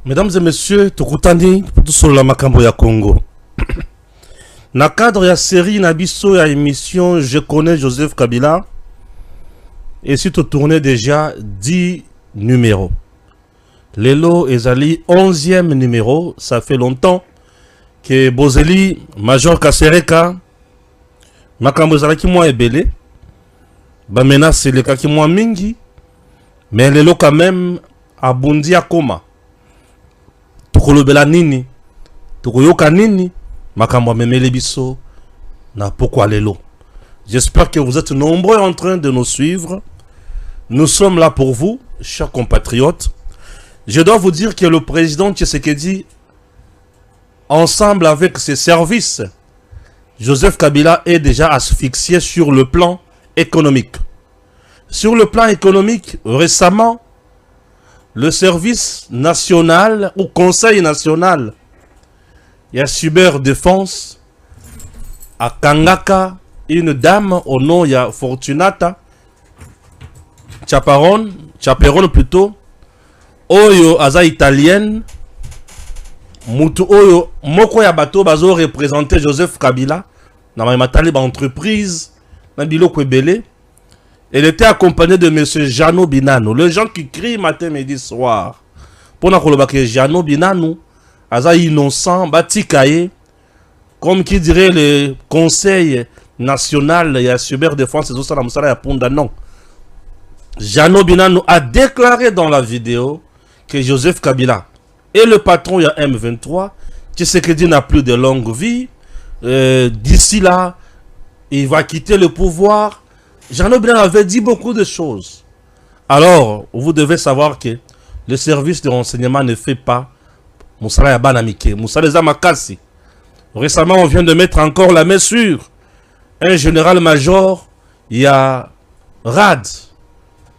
Mesdames et messieurs, tukutani sur la makambo ya Congo. Na cadre ya série na biso ya émission Je connais Joseph Kabila. Et si tu tournais déjà 10 numéros. Lelo ezali 11e numéro, ça fait longtemps que Bozeli Major Kasereka makambo ezalaki mwa ebele. Ba menace le kaki mwa mingi. Mais lelo quand même abundi akoma. Tukolobela nini, tukoyoka nini, makambo memele biso na pourquoi lelo. J'espère que vous êtes nombreux en train de nous suivre. Nous sommes là pour vous, chers compatriotes. Je dois vous dire que le président Tshisekedi, ensemble avec ses services, Joseph Kabila est déjà asphyxié sur le plan économique. Sur le plan économique, récemment, le service national ou conseil national, il y a cyberdéfense à Kangaka, une dame au nom il y a Fortunata Chaperon plutôt, Oyo aza italienne, mutu Oyo moko ya bato bazo représenter Joseph Kabila, na matali ba entreprise, na biloko ebele. Elle était accompagnée de M. Jano Binano. Les gens qui crient matin, midi, soir. Pour que Jano Binano, aza innocent, batikaye, comme qui dirait le Conseil national de la cyberdéfense, non. Jano Binano a déclaré dans la vidéo que Joseph Kabila est le patron de M23, Tshisekedi n'a plus de longue vie. D'ici là, il va quitter le pouvoir. Jano Binano avait dit beaucoup de choses. Alors, vous devez savoir que le service de renseignement ne fait pas Moussala Yabanamike, Moussala Zamakasi. Récemment, on vient de mettre encore la main sur un général-major, il y a Rad,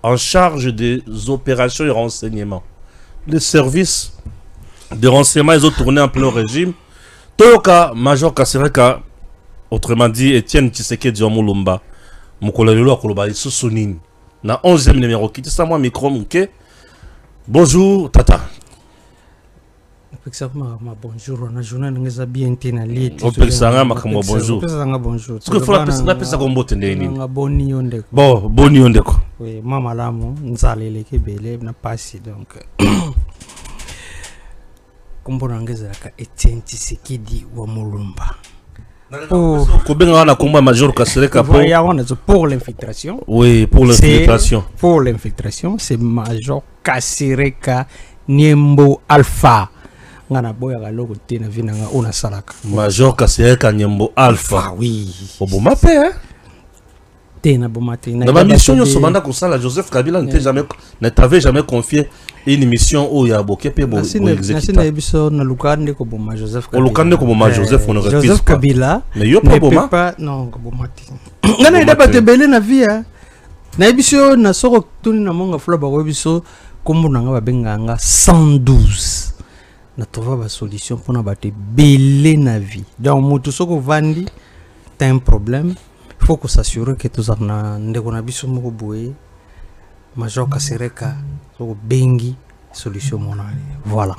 en charge des opérations de renseignement. Le service de renseignement, ils ont tourné en plein régime. Toka, Major Kasereka, autrement dit, Etienne Tshisekedi Omulumba. Mukolelo akoloba isusuni na 11e numéro qui ça moi micro muke. Bonjour tata. Bonjour, on a journée ngeza bien tenali. On peut sanga makambo bonjour. Bonjour. Ce que faut la pesa kombo tendeni. Boni onde. Bon, boni onde ko. Oui, mama lamu nzalele ke bele na pasi donc. Kombo ngeza ka Etienne Tshisekedi wa Mulumba. Major Kasereka pour l'infiltration. Oui, pour l'infiltration. Pour l'infiltration, c'est Major Kasereka Nyembo Alpha. Major Kasereka Nyembo Alpha. Oui. Oboma pe hein. Dans ma mission, Joseph Kabila ne t'avait jamais confié une mission où il y a beaucoup de Joseph Kabila. Mais il n'y a pas non, il y a pas de belle na vie. Na ebiso na soko tuni na monga floba ko ebiso kombo nanga ba benganga 112. Na trouva ba solution pour na bate belle na vie. Donc moto soko vandi, t'as un problème. Il faut qu'on s'assure que tout ça na biso moko boye Major Kasereka so bengi solution monali. Voilà.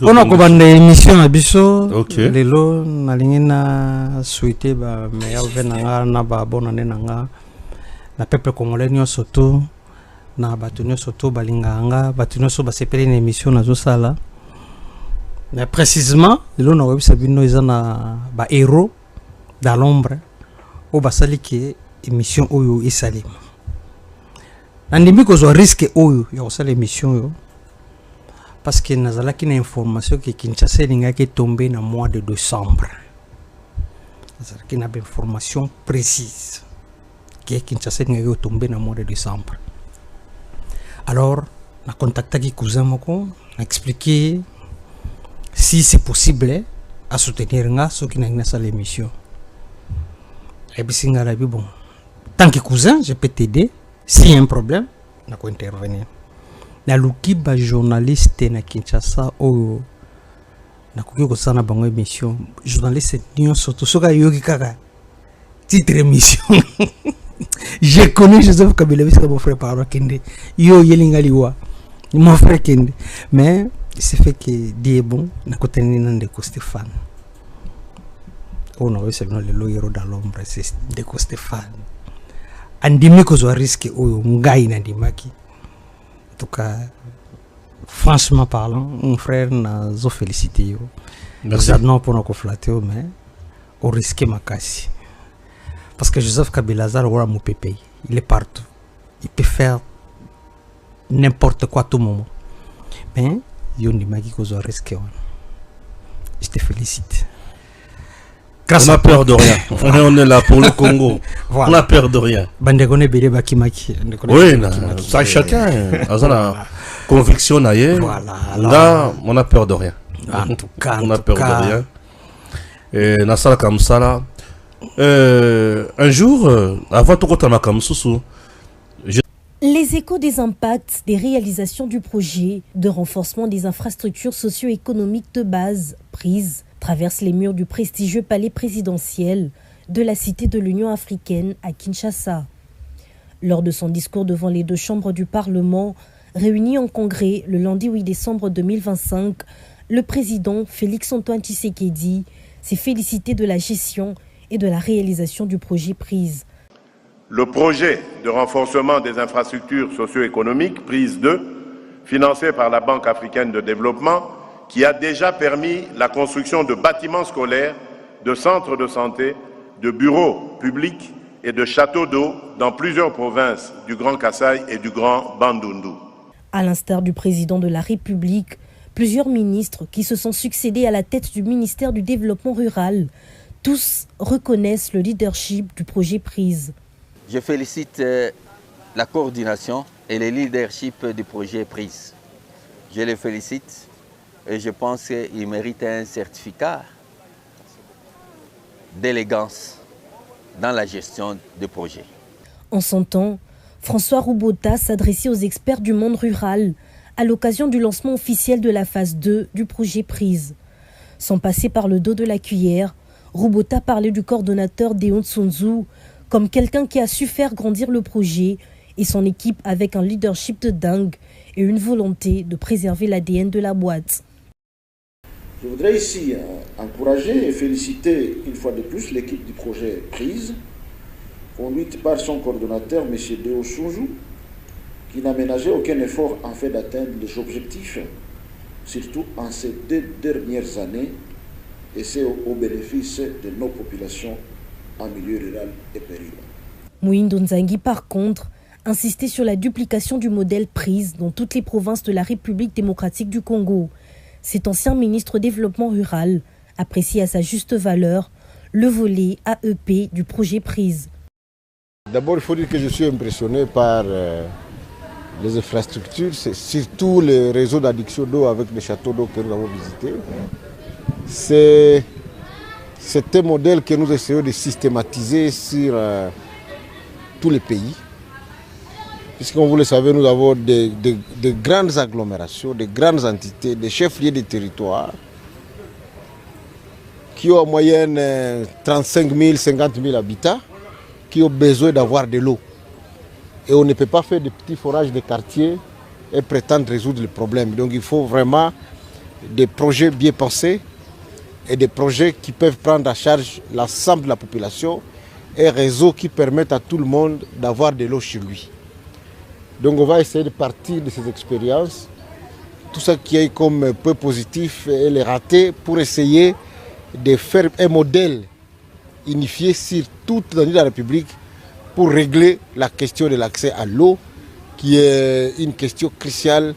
On a commandé émission na biso lelo na lingina souhaiter ba meilleur venanga na ba bonne année nanga na peuple congolais nyo surtout na batunyo surtout balinganga batunyo so ba sepeli na émission na zo sala. Mais précisément lelo na webisa bino ezana ba héros dans l'ombre au basali ke émission oyo esalim. Nandimi ko zo risque oyo ya osala émission yo parce que nazala ki na information que Kinshasa linga ki tombé na mois de décembre. Nazala ki na information précise que Kinshasa linga ki tombé na mois de décembre. Alors na contacté ki cousin moko na expliquer si c'est possible à soutenir nga ce qui na sa l'émission. Et puis bon, tant que cousin, je peux t'aider. S'il y a un problème, on peut intervenir. Na lukiba journaliste na Kinshasa o na kuki sana bango émission. Journaliste nion surtout soka yoki kaka. Titre émission. Je connais Joseph Kabila, c'est mon frère par Kende. Yo yelinga liwa. Mon frère Kende. Mais il s'est fait que Diebo n'a pas tenu Ndeko Stéphane. On a vu le loyero dans l'ombre, c'est Ndeko Stéphane. Andimi ko zo risque au ngai na dimaki. En tout cas, franchement parlant, mon frère n'a zo félicité yo. Merci. Non pour nous flatter, mais au risque ma casse. Parce que Joseph Kabila Zar wala mu pépé, il est partout. Il peut faire n'importe quoi à tout moment. Mais yo ndimaki ko zo risque. Je te félicite. On n'a peur de rien. On est là pour le Congo. Voilà. On n'a peur de rien. Oui, ça chacun a une conviction. Voilà. Là, on n'a peur de rien. En tout cas, on n'a peur de rien. Et Nassala comme ça là. Un jour, avant tout comme Sousou. Les échos des impacts des réalisations du projet de renforcement des infrastructures socio-économiques de base prises traverse les murs du prestigieux palais présidentiel de la Cité de l'Union africaine à Kinshasa. Lors de son discours devant les deux chambres du Parlement, réunies en congrès le lundi 8 décembre 2025, le président Félix-Antoine Tshisekedi s'est félicité de la gestion et de la réalisation du projet PRISE. Le projet de renforcement des infrastructures socio-économiques, PRISE 2, financé par la Banque africaine de développement, qui a déjà permis la construction de bâtiments scolaires, de centres de santé, de bureaux publics et de châteaux d'eau dans plusieurs provinces du Grand Kasaï et du Grand Bandundu. À l'instar du président de la République, plusieurs ministres qui se sont succédés à la tête du ministère du Développement rural, tous reconnaissent le leadership du projet PRISE. Je félicite la coordination et le leadership du projet PRISE. Je les félicite. Et je pense qu'il mérite un certificat d'élégance dans la gestion des projets. En son temps, François Roubota s'adressait aux experts du monde rural à l'occasion du lancement officiel de la phase 2 du projet PRISE. Sans passer par le dos de la cuillère, Roubota parlait du coordonnateur Deon Tsunzu comme quelqu'un qui a su faire grandir le projet et son équipe avec un leadership de dingue et une volonté de préserver l'ADN de la boîte. Je voudrais ici encourager et féliciter une fois de plus l'équipe du projet PRISE, conduite par son coordonnateur, M. Deo Sunzu, qui n'a ménagé aucun effort en fait d'atteindre les objectifs, surtout en ces 2 dernières années, et c'est au bénéfice de nos populations en milieu rural et périurbain. Mouindo Nzangi, par contre, insistait sur la duplication du modèle PRISE dans toutes les provinces de la République démocratique du Congo. Cet ancien ministre développement rural apprécie à sa juste valeur le volet AEP du projet PRISE. D'abord, il faut dire que je suis impressionné par les infrastructures, c'est surtout le réseau d'adduction d'eau avec les châteaux d'eau que nous avons visités. C'est un modèle que nous essayons de systématiser sur tous les pays. Puisque, comme vous le savez, nous avons de grandes agglomérations, de grandes entités, des chefs-lieux de territoire qui ont en moyenne 35 000, 50 000 habitants, qui ont besoin d'avoir de l'eau. Et on ne peut pas faire de petits forages de quartier et prétendre résoudre le problème. Donc il faut vraiment des projets bien pensés et des projets qui peuvent prendre en charge l'ensemble de la population et réseaux qui permettent à tout le monde d'avoir de l'eau chez lui. Donc on va essayer de partir de ces expériences, tout ce qui est comme peu positif et les rater pour essayer de faire un modèle unifié sur toute la République pour régler la question de l'accès à l'eau, qui est une question cruciale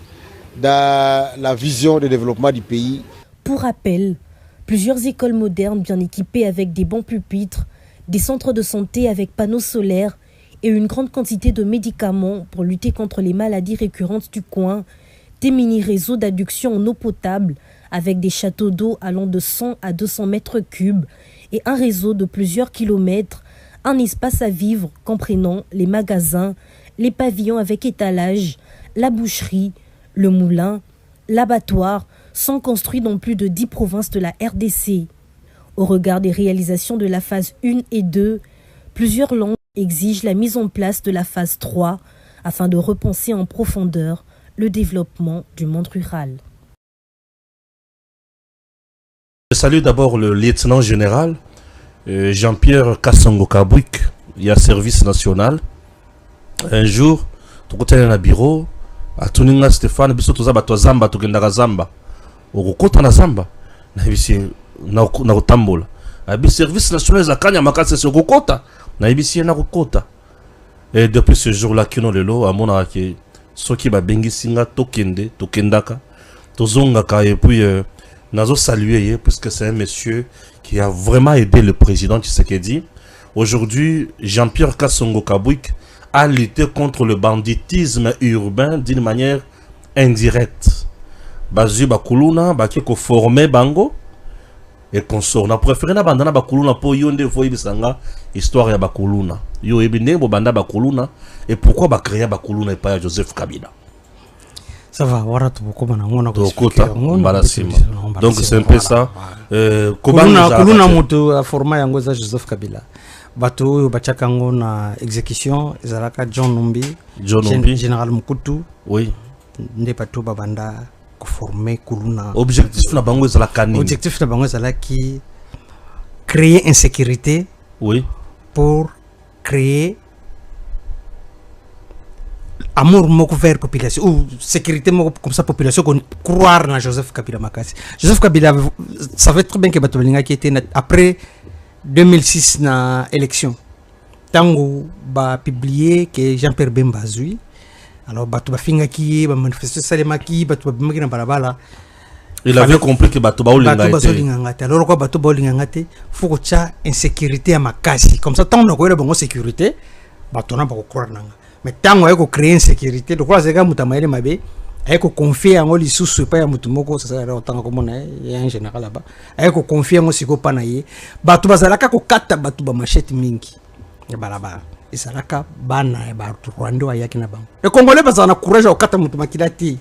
dans la vision de développement du pays. Pour rappel, plusieurs écoles modernes bien équipées avec des bons pupitres, des centres de santé avec panneaux solaires et une grande quantité de médicaments pour lutter contre les maladies récurrentes du coin, des mini-réseaux d'adduction en eau potable avec des châteaux d'eau allant de 100 à 200 mètres cubes et un réseau de plusieurs kilomètres, un espace à vivre comprenant les magasins, les pavillons avec étalage, la boucherie, le moulin, l'abattoir, sont construits dans plus de 10 provinces de la RDC. Au regard des réalisations de la phase 1 et 2, plusieurs langues exigent la mise en place de la phase 3 afin de repenser en profondeur le développement du monde rural. salue d'abord le lieutenant général Jean-Pierre Kassongo Kabouik, il y a service national. Un jour, tu côté dans le bureau, à Tuninga Stéphane, biso toza bato zamba tokendaka zamba. Okokota na zamba. Na bisi na kotambola. Abi service national za kanya makase se kokota. Na bisi na kokota. Et depuis ce jour-là kino lelo amona ke soki ba bengi singa tokendaka. Tozongaka et puis nazo saluer puisque c'est un monsieur qui a vraiment aidé le président Tshisekedi. Aujourd'hui, Jean-Pierre Kassongo Kabouik a lutté contre le banditisme urbain d'une manière indirecte. Bazu bakuluna bakiko formé bango et consort. Na préféré na bandana bakuluna po yonde foi bisanga histoire ya bakuluna. Yo ebine bo banda bakuluna et pourquoi ba créer bakuluna et pas Joseph Kabila. Ça va, voilà tout beaucoup maintenant. Donc c'est un peu ça. Kuluna moto a formé yango za Joseph Kabila. Bato bachakango na exécution ezalaka John Numbi, général Mukutu. Oui. Nde bato babanda ko former Kuluna. Objectif na bango ezalaka nini? Objectif na bango ezalaki créer insécurité. Oui. Pour créer amour moko vers population ou sécurité moko comme ça population qu'on croire na Joseph Kabila makasi. Joseph Kabila savait très bien que bato balinga qui était après 2006 na élection. Tango ba publié que Jean-Pierre Bemba zui. Alors bato ba finga ki ba manifester salema ki bato ba bimaki na balabala. Il avait compris que bato ba olinga ngate. Alors quoi bato ba olinga ngate faut que cha insécurité à makasi. Comme ça tant na ko bongo sécurité bato na ba ko croire nanga. Mais tant on a créé une sécurité, donc là c'est quand mutamaele mabe, avec confier en oli sous pas ya mutumoko, ça sert autant comme on est en général là-bas. Avec confier en siko panaye, batu bazalaka ko kata batu ba machette mingi. Ya balaba. Isalaka bana ba Rwanda ayaki na bango. Les Congolais bazana courage au kata mutumakila ti.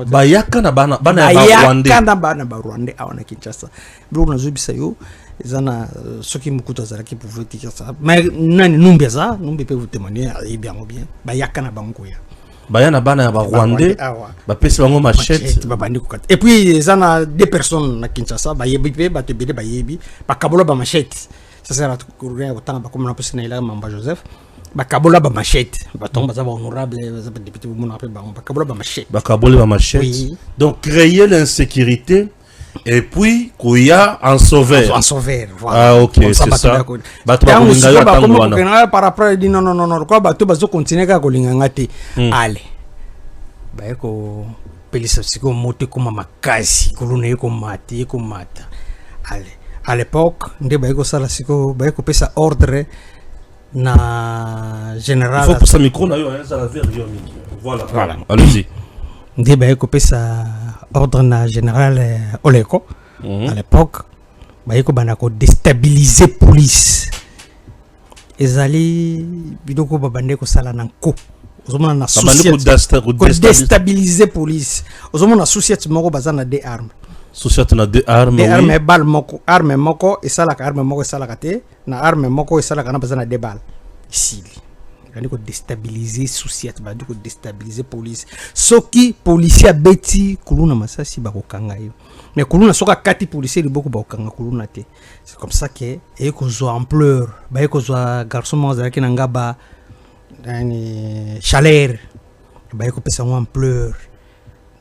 Ba yaka na bana ya Rwanda. Yaka na bana ba Rwanda awana Kinshasa. Bro na zubisa yo. Zana soki mukuta zala qui pouvait dire ça mais nani numbi za numbi peut vous témoigner bien ou bien ba yakana bango ya ba yana bana ya ba Rwandais ba pesi bango machette ba bandi kokata et puis zana deux personnes na Kinshasa ba yebi pe ba tebele ba yebi ba kabola ba machette ça sert à courir autant ba comme na pesi na ila mamba Joseph ba kabola ba machette ba tomba za ba honorable za ba député bu mon appel ba kabola ba machette oui. Donc créer l'insécurité. Et puis, Kouya en sauveur. En sauveur, voilà. Ah, ok, c'est ça. Par rapport, il dit non, quoi, bateau, bateau, continue à Kolingangati. Allez. Bah, ko, pelisa, c'est comme moté comme ma case, colonne comme mati, comme mata. Allez. À l'époque, on bah, ko sala, c'est ko, bah, ko pesa ordre na général. Il faut que ça micro, ça la verre, voilà. Allez-y. On bah, ko pesa ordre na général Oleko à l'époque bayeko banako déstabiliser police ezali bidoko babande ko sala na nko ozomona na déstabiliser police ozomona société moko bazana des armes société na des armes des armes bal moko arme moko esala ka arme moko esala ka te na arme moko esala ka na bazana des balles ici on ko déstabiliser société ba ko déstabiliser police soki policier beti kuluna masasi ba ko kanga yo mais kuluna soka kati policier li beaucoup ba ko kanga kuluna te c'est comme ça que et ko zo ampleur ba ko zo garçon mo za ki nanga ba yani chaleur ba ko pesa en ampleur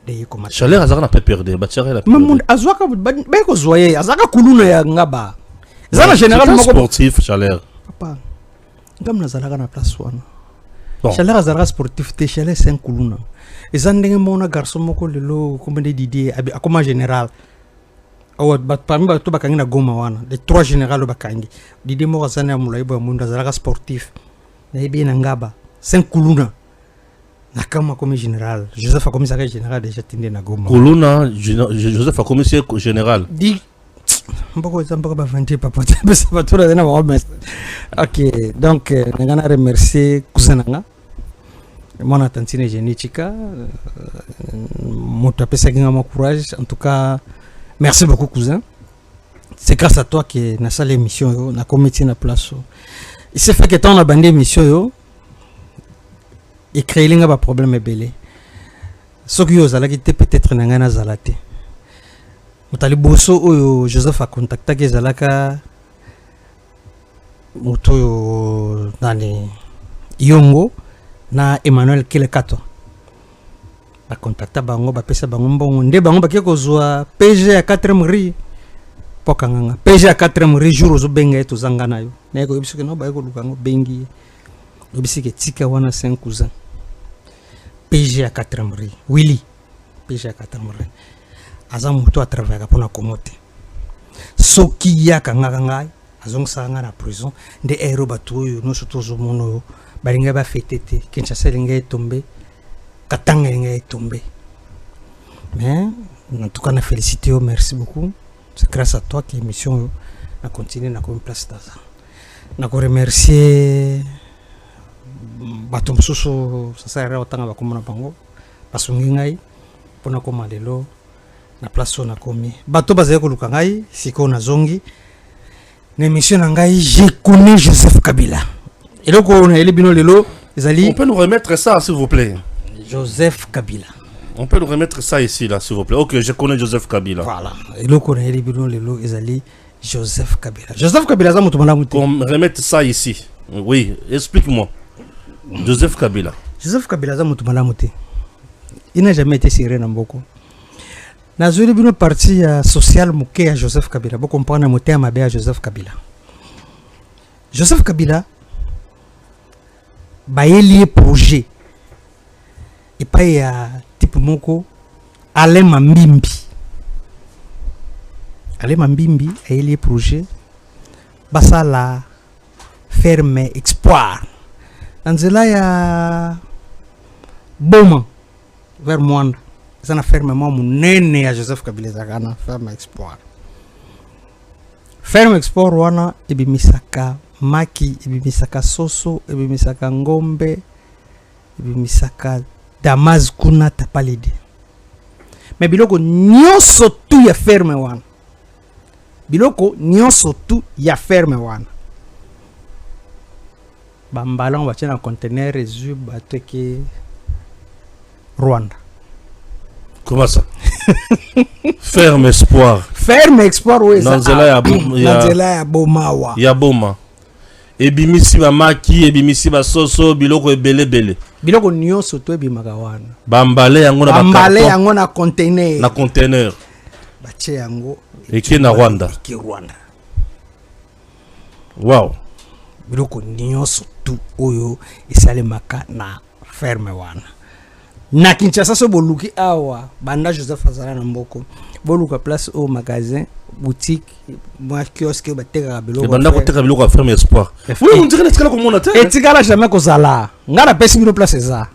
de ko match chaleur azaka na pe perdre ba chaleur la même azwaka ba ko zo ye azaka kuluna ya ngaba zana général moko sportif chaleur papa ngam nazalaka na place wana chaleur azalaka sportif te chaleur c'est un kuluna eza ndenge mona garçon moko lelo komende Didier abi akoma général awa parmi bato bakangi na Goma wana les trois généraux bakangi Didier moko azana mulai ba munda azalaka sportif na yebi na ngaba c'est un kuluna na kama comme général Joseph a commissaire général déjà tinde na Goma kuluna Joseph a commissaire général di mboko zambaka ba vendre papa ça va tout là na ok donc ngana remercier cousinanga mon attention génétique moto pesa kinga courage en tout cas merci beaucoup cousin c'est grâce à toi que na salle émission yo na comité na place il s'est fait que tant na bande émission yo et créer linga ba problème belé ce que yo zala qui peut-être na ngana zalate mutali boso oyo Joseph a contacté ezalaka moto oyo nani Yongo na Emmanuel Kilekato ba contacta bango ba pesa bango mbongo nde bango bakie kozwa PG ya 4e ri pokanganga PG ya 4e ri jour zo benga eto zanga nayo na ko ibisuke no ba ko lukango bengi ibisike tika wana 5 cousin PG ya 4e ri Willy PG ya 4e ri aza moto a travailler pona komote soki ya kangaka ngai azongisa na prison nde ero batu oyo no soto zo mono balinga ba fetete Kinshasa linga etombe Katanga linga etombe mais en tout cas na félicité merci beaucoup c'est grâce à toi que l'émission a continué na ko place daza na ko remercier bato mosusu sasa era otanga bakomona bango basungi ngai pona koma lelo na place na komi bato bazali koluka ngai siko na zongi na émission na ngai je connais Joseph Kabila et donc on a elibino lelo ezali on peut nous remettre ça s'il vous plaît. Joseph Kabila. On peut nous remettre ça ici là s'il vous plaît. OK, je connais Joseph Kabila. Voilà. Et donc on a elibino lelo ezali Joseph Kabila. Joseph Kabila za mutu malamuti. On remettre ça ici. Oui, explique-moi. Joseph Kabila. Joseph Kabila za mutu malamuti. Il n'a jamais été serré na mboko. Na zoli bino parti social muke ya Joseph Kabila. Bo comprendre moté mabe ya Joseph Kabila. Joseph Kabila baeli projet. Et pas ya type moko Alain Mambimbi. Alain Mambimbi baeli projet basa la ferme Espoir. Nanzela ya Boma vers Mwanda. Zana ferme mo munene ya Joseph Kabila zakana ferme Espoir. Ferme Espoir wana ebimisaka maki, ebimisaka soso, ebimisaka ngombe, ebimisaka Damas kuna tapalide. Mais biloko nyonso tu ya ferme wana. Biloko nyonso tu ya ferme wana. Bambalan ba tena conteneur rezu bateke Rwanda. Comment ça? Ferme Espoir. Ferme Espoir oui ça. Nanzela ya Bomawa. Ya Boma. Ebimisi ba maki, ebimisi ba soso, biloko ebele. Biloko nyonso to ebimaka wana. Bambale yango na bakarton. Bambale yango na conteneur. Na conteneur. Bache yango eke na Rwanda. Eke Rwanda. Wow. Biloko nyonso tu oyo esalemaka na ferme wana. Na Kinshasa so boluki awa banda Joseph azala na mboko. Boluka place au magasin, boutique, moi kiosque bateka biloko. Banda ko teka biloko ferme Espoir. Oui, on dirait que c'est comme on a et tigala jamais kozala. Ngala pesi bino place ça.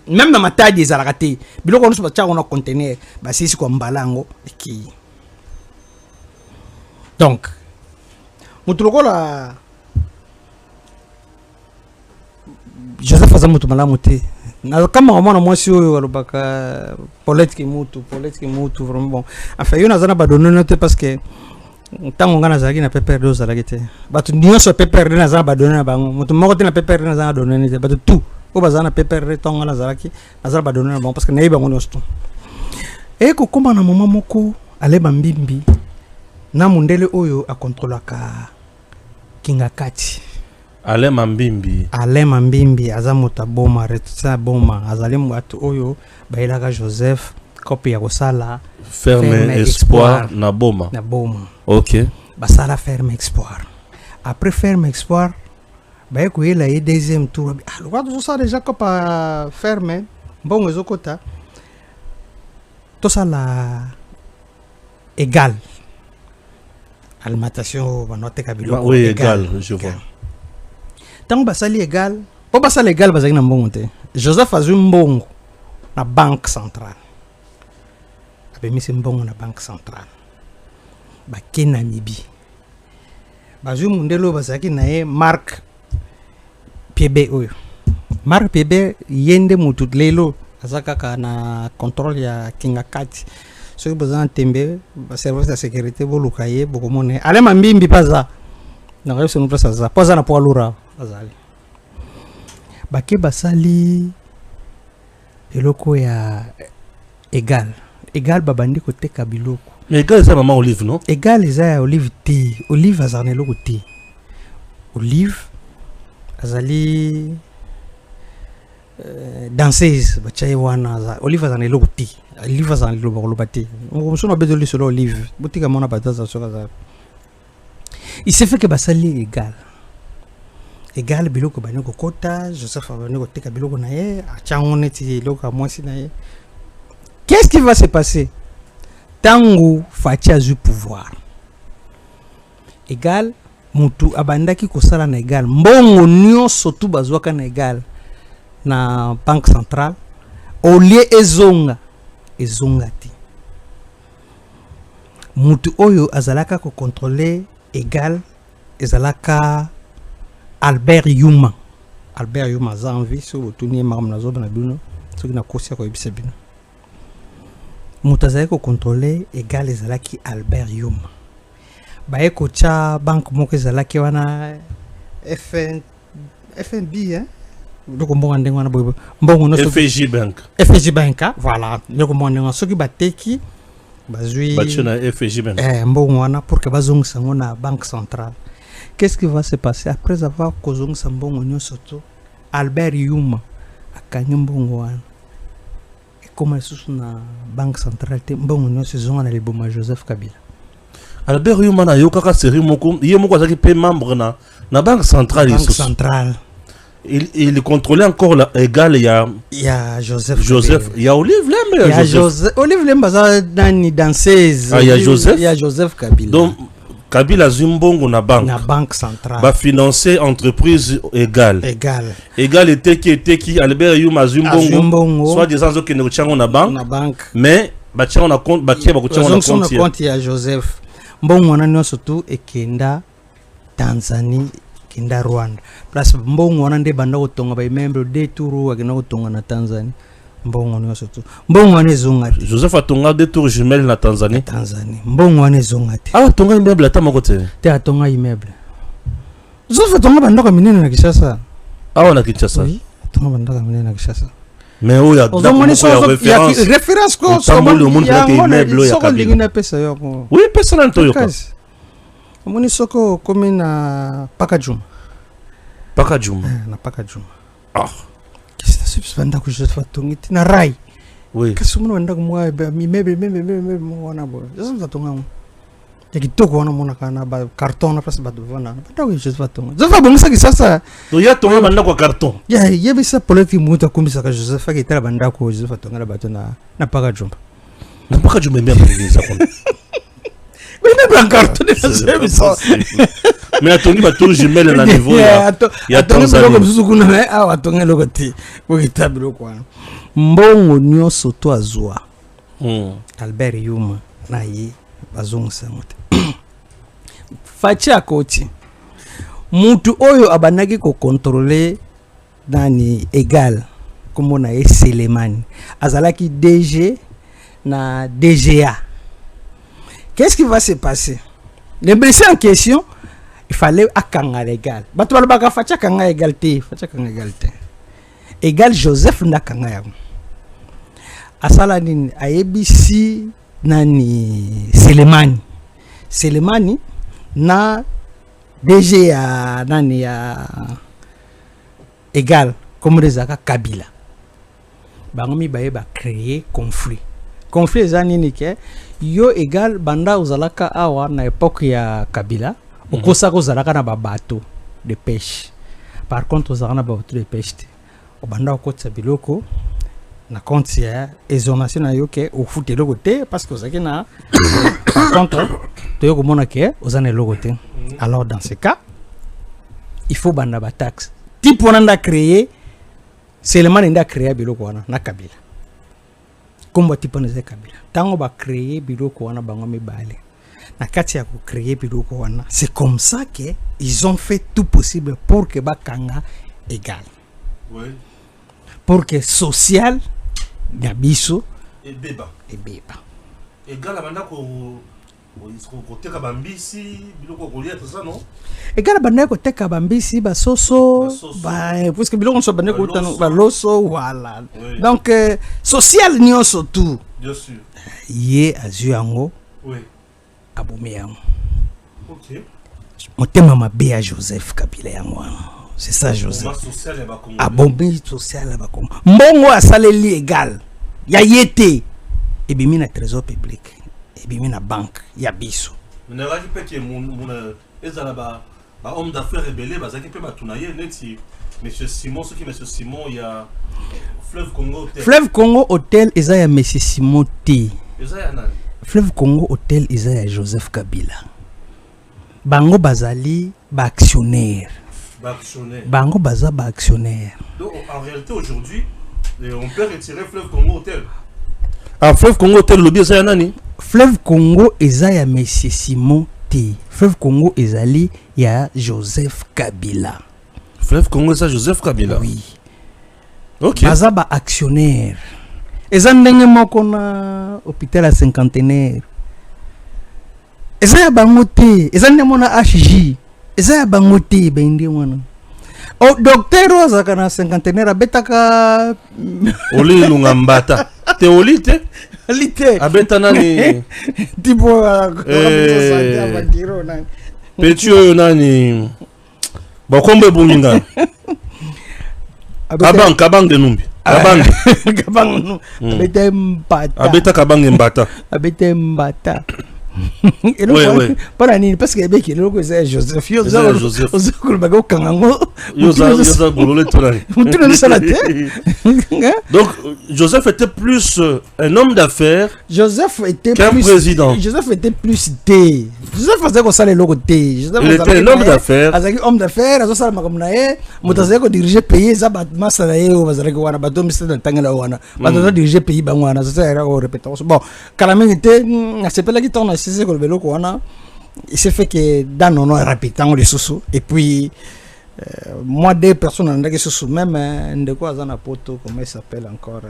Même na matadi ezala kate. Biloko nso bacha on a conteneur, ba sisi ko mbalango ki. Donc mutuloko la Joseph azamutu malamuti. Na kama on mwasi oyo alobaka politique mutu vraiment bon enfin yo nazana ba donner note parce que tango ngana zaki na pepper do zalaki te batu nyonso pepper na za ba donner na bango mutu moko te na pepper na za donner te batu tout o bazana pepper tonga na zalaki na za ba donner na bango parce que na bango nyonso e ko koma na mama moko ale Mambimbi na mundele oyo a contrôlaka Kingakati. Alain Mambimbi azamuta boma retsa boma azali mwatu oyo bailaka Joseph copie ya kosala ferme Espoir na boma. OK. Basala ferme Espoir. Après ferme Espoir ba ko ela e deuxième tour. Ah le quoi ça déjà copa ferme bon ezokota. To sala égal. Alimentation banote kabilo. Oui, égal, je vois. Tant basali égal, po basali égal bazaki na mbongo te. Joseph azwi mbongo na banque centrale. Abemisi mbongo na banque centrale. Bake Namibie. Bazwi mundelo bazaki na ye Marc Piebe oyo. Marc Piebe yende mutu lelo azaka na contrôle ya Kingakati. Soki bazana tembe ba service de sécurité bolukaye bokomone. Ale Mambimbi paza. Na rese no place za. Paza na poa lura. Azali bake basali eloko ya égal babandi koteka biloko Mais égal ça maman Olive non? Égal eza Olive te. Olive azana eloko te. Olive azali danseuse bachai wana Olive azana eloko te. Olive azana eloko loba te. On se besoin de sur Olive. Botika mona bataza sur ça. Il s'est fait que basali égal. Égal biloko bani ko kota, Joseph abani ko teka biloko na ye, achangoneti loka mwasi na ye. Qu'est-ce qui va se passer? Tango Fachi a eu pouvoir. Égal, mutu abandaki kosala na égal. Mbongo nyonso tu bazwaka na égal na banque centrale. Au lieu ezonga ti. Mutu oyo azalaka ko contrôler égal ezalaka Albert Yuma. Albert Yuma za envie so otuni maram na zoba na bino. Soki na kosia ko yebisa bino. Mutazali ko contrôler égal ezalaki Albert Yuma. Baye ko cha banque moko ezalaki wana FNB hein. Ndoko mbonga ndengo wana bobo. Mbongo no FG Bank. FG Bank voilà. Ndoko mbonga ndengo soki bateki bazui Bachona FG Bank. Mbongo wana pour que bazongisa ngona banque centrale. Qu'est-ce qui va se passer après avoir kozongisa mbongo nyonso to? Albert Yuma akanyo mbongo wana. Comme na banque centrale te mbongo nyonso zonga na liboma Joseph Kabila. Albert Yuma na yokaka série moko ye moko azaki pe membre na banque centrale. Banque centrale. Il contrôlait encore l'égal il y a Joseph il y a Olive Lembe. Il y a Joseph Olive Lembe za nani danseuse. Il y a Joseph. Il y a Joseph Kabila. Donc Kabila Zumbongo na banque centrale. Va financer entreprise égale. Égal était qui Albert Yuma Zumbongo. Soit des gens qui ne tient na banque. Mais batia on a compte batia ba compte il y a Joseph. Mbongo na nyo surtout ekenda Tanzanie kenda Rwanda. Plus mbongo wana nde banda kotonga ba membre de tour akina kotonga na Tanzanie. Mbongo nyo surtout. Mbongo wana ezonga. Joseph atonga de tour jumelle na Tanzanie. Mbongo wana ezonga te. Ah tonga immeuble ata moko te. Te atonga immeuble. Joseph atonga banda ko minene na Kinshasa. Ah wana Kinshasa. Oui, atonga banda ko minene na Kinshasa. Mais où il y a référence quoi ça le monde qui immeuble ya Kabila. Oui, personne to yoka. Omoni soko comme na Pakajuma. Na Pakajuma. Ah. Qu'est-ce que c'est banda ko Joseph atongi na Rai. Oui. Qu'est-ce que banda ko moi immeuble wana bo. Joseph atonga. Ya kitoko wana mona kana ba carton na place ba devana. Banda ko Joseph atonga. Joseph bongisa kisasa. Donc ya tonga banda ko carton. Ya yebisa poleki muta kumbisa ka Joseph akitala banda ko Joseph atonga na bato na Pakajuma. Na Pakajuma mbia mbisa ko. Mais même en carton de ça. Mais atongi ba tour jumelle na niveau ya Tanzanie comme sukuna mais atonga lokoti. Bokitabilo kwa. Mbongo nyonso to azwa. Albert Yuma na yi bazongisa mote. Fachi akoti. Mutu oyo abanaki ko contrôler nani égal comme on a Selemani. Azalaki DG na DGA. Qu'est-ce qui va se passer? Le blessé en question, il fallait akanga égal. Batu balobaka facha kanga égalité, facha kanga égalité. Égal Joseph nakanga yango. Asala nini ayebisi nani Selemani na DG ya nani ya égal comme rezaka Kabila. Bango mi baye ba créer conflit ezani ni ke yo égal banda uzalaka awa na époque ya Kabila okosa ko zalaka na babato de pêche. Par contre uzalaka na babato de pêche o banda okotsa biloko na compte ya exonération na yo ke o fute loko te parce que ozaki na par contre to yo komona ke ozana loko te. Alors dans ce cas il faut banda ba taxe type on a créé seulement nda créer biloko wana na Kabila. Comme type on a Kabila. Tango ba créer biloko wana bango mibale. Na kati ya ko créer biloko wana. C'est comme ça que ils ont fait tout possible pour que bakanga égal. Oui. Pour que social Nabiso et Beba. Égal abanda ko teka bambisi biloko kolia tout ça non? Égal abanda ko teka bambisi ba soso ba parce que biloko so banda ko tano ba loso voilà. Donc social nyonso tout. Bien sûr. Yé azu yango Oui. Abomi yango. OK. Motema mabe ya Joseph Kabila yango. C'est ça Joseph. Abomi social ya bakongo. Mbongo asaleli égal. Ya yete. Ebimi na trésor public. Ebimi na banque ya biso. Ne raji pe ke mon ezala ba homme d'affaires rebelle bazaki pe batunaye neti monsieur Simon ce qui monsieur Simon il y a Fleuve Congo Hotel. Fleuve Congo Hotel eza ya monsieur Simon T. Eza ya nani? Fleuve Congo Hotel eza ya Joseph Kabila. Bango bazali ba actionnaire. Bango baza ba actionnaire. Donc en réalité aujourd'hui on peut retirer Fleuve Congo Hotel. Ah, Fleuve Congo Hotel lobby eza ya nani? Fleuve Congo eza ya monsieur Simon T. Fleuve Congo ezali ya Joseph Kabila. Fleuve Congo eza Joseph Kabila. Oui. OK. Baza ba actionnaire. Eza ndenge moko na hôpital à cinquantenaire. Eza ya bango te. Eza ndenge mona HJ. Eza ya bango te bende wana. O docteur ozaka na cinquantenaire abetaka Oli Lungambata. Te oli te? Lite. Abeta nani? Tipo Petit oyo nani? Bakombe buminga. Kabang de numbi. Kabang. Abeta mbata. Abeta kabang mbata. Abeta mbata. Oui. Para nini parce que beki loko c'est Joseph. Joseph. Ozakulu bago kangango. Yoza golole tonali. Donc Joseph était plus un homme d'affaires. Joseph était qu'un plus président. Joseph était plus T. Joseph faisait comme ça les logos T. Il était un homme d'affaires. Azaki homme d'affaires, azo sala makambo na ye, mutazaki ko diriger pays za ba masala ye o bazaki wana bato misala tangela wana. Bato diriger pays bangwana, ça era ko répéter. Bon, Kalameng était accepté qui tourne c'est que le vélo quoi. Il s'est fait que dans non répétant les sous et puis moi des personnes en qui sous même de quoi zana poto comment il s'appelle encore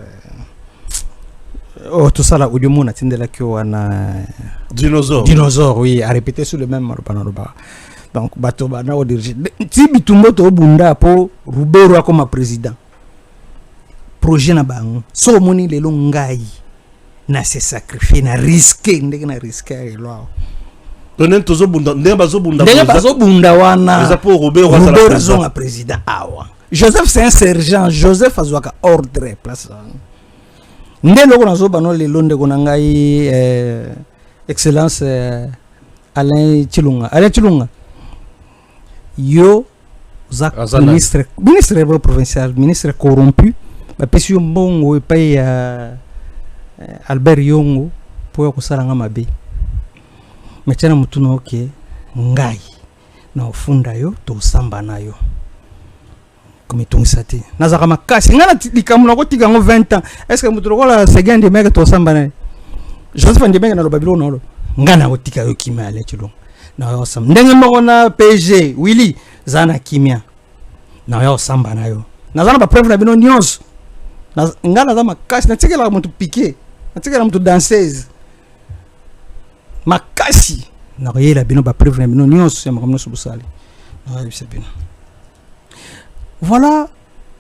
oh tout ça là où du monde attendait là que wana dinosaure oui à répéter sur le même marpanoba donc bato bana au diriger ti bitumbo to bunda po Rubero comme président projet na bango so moni le longai na se sacrifier na risquer ndenge na risquer lo Tonen tozo bunda ndenge bazo bunda wana eza po Rubero zonga président awa Joseph c'est un sergent Joseph azwaka ordre place nde loko nazo bano le londe ko ngai excellence Alain Chilunga yo za ministre provincial ministre corrompu ba pesi yo mbongo e pay Albert Yongo pour ko sala ngama be metena mutuno ke ngai na ofunda yo to samba nayo comme tungsati nazaka makasi ngana likamuna ko tiga ngo 20 ans est-ce que mutuno ko la seconde mec to samba na Joseph Ndemenge na lo babilo no ngana ko tika yo kimia ale chilo na yo sam ndenge moko na PG Willy zana kimia na yo samba nayo nazana ba preuve na bino nyonso na ngana za makasi na tikela mutu piquer na tikela mutu danseuse makasi na yela bino ba preuve na bino nyonso ya makamno subusali na yebisa bino voilà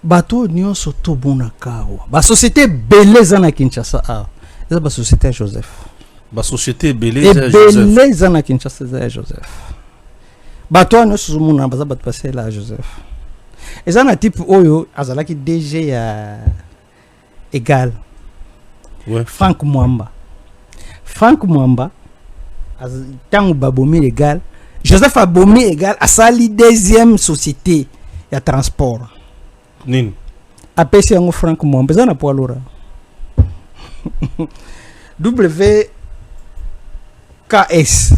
bato nyonso to bona kawa ba société beleza na Kinshasa eza ba société Joseph ba société beleza na Kinshasa eza Joseph bato nyonso zumuna baza bato passer la Joseph eza na type oyo azalaki DG ya égal ouais. Franck Mwamba tango babomi égal Joseph abomi égal asali deuxième société ya transport nini apesi yango Franck Mwamba eza na poids lourd WKS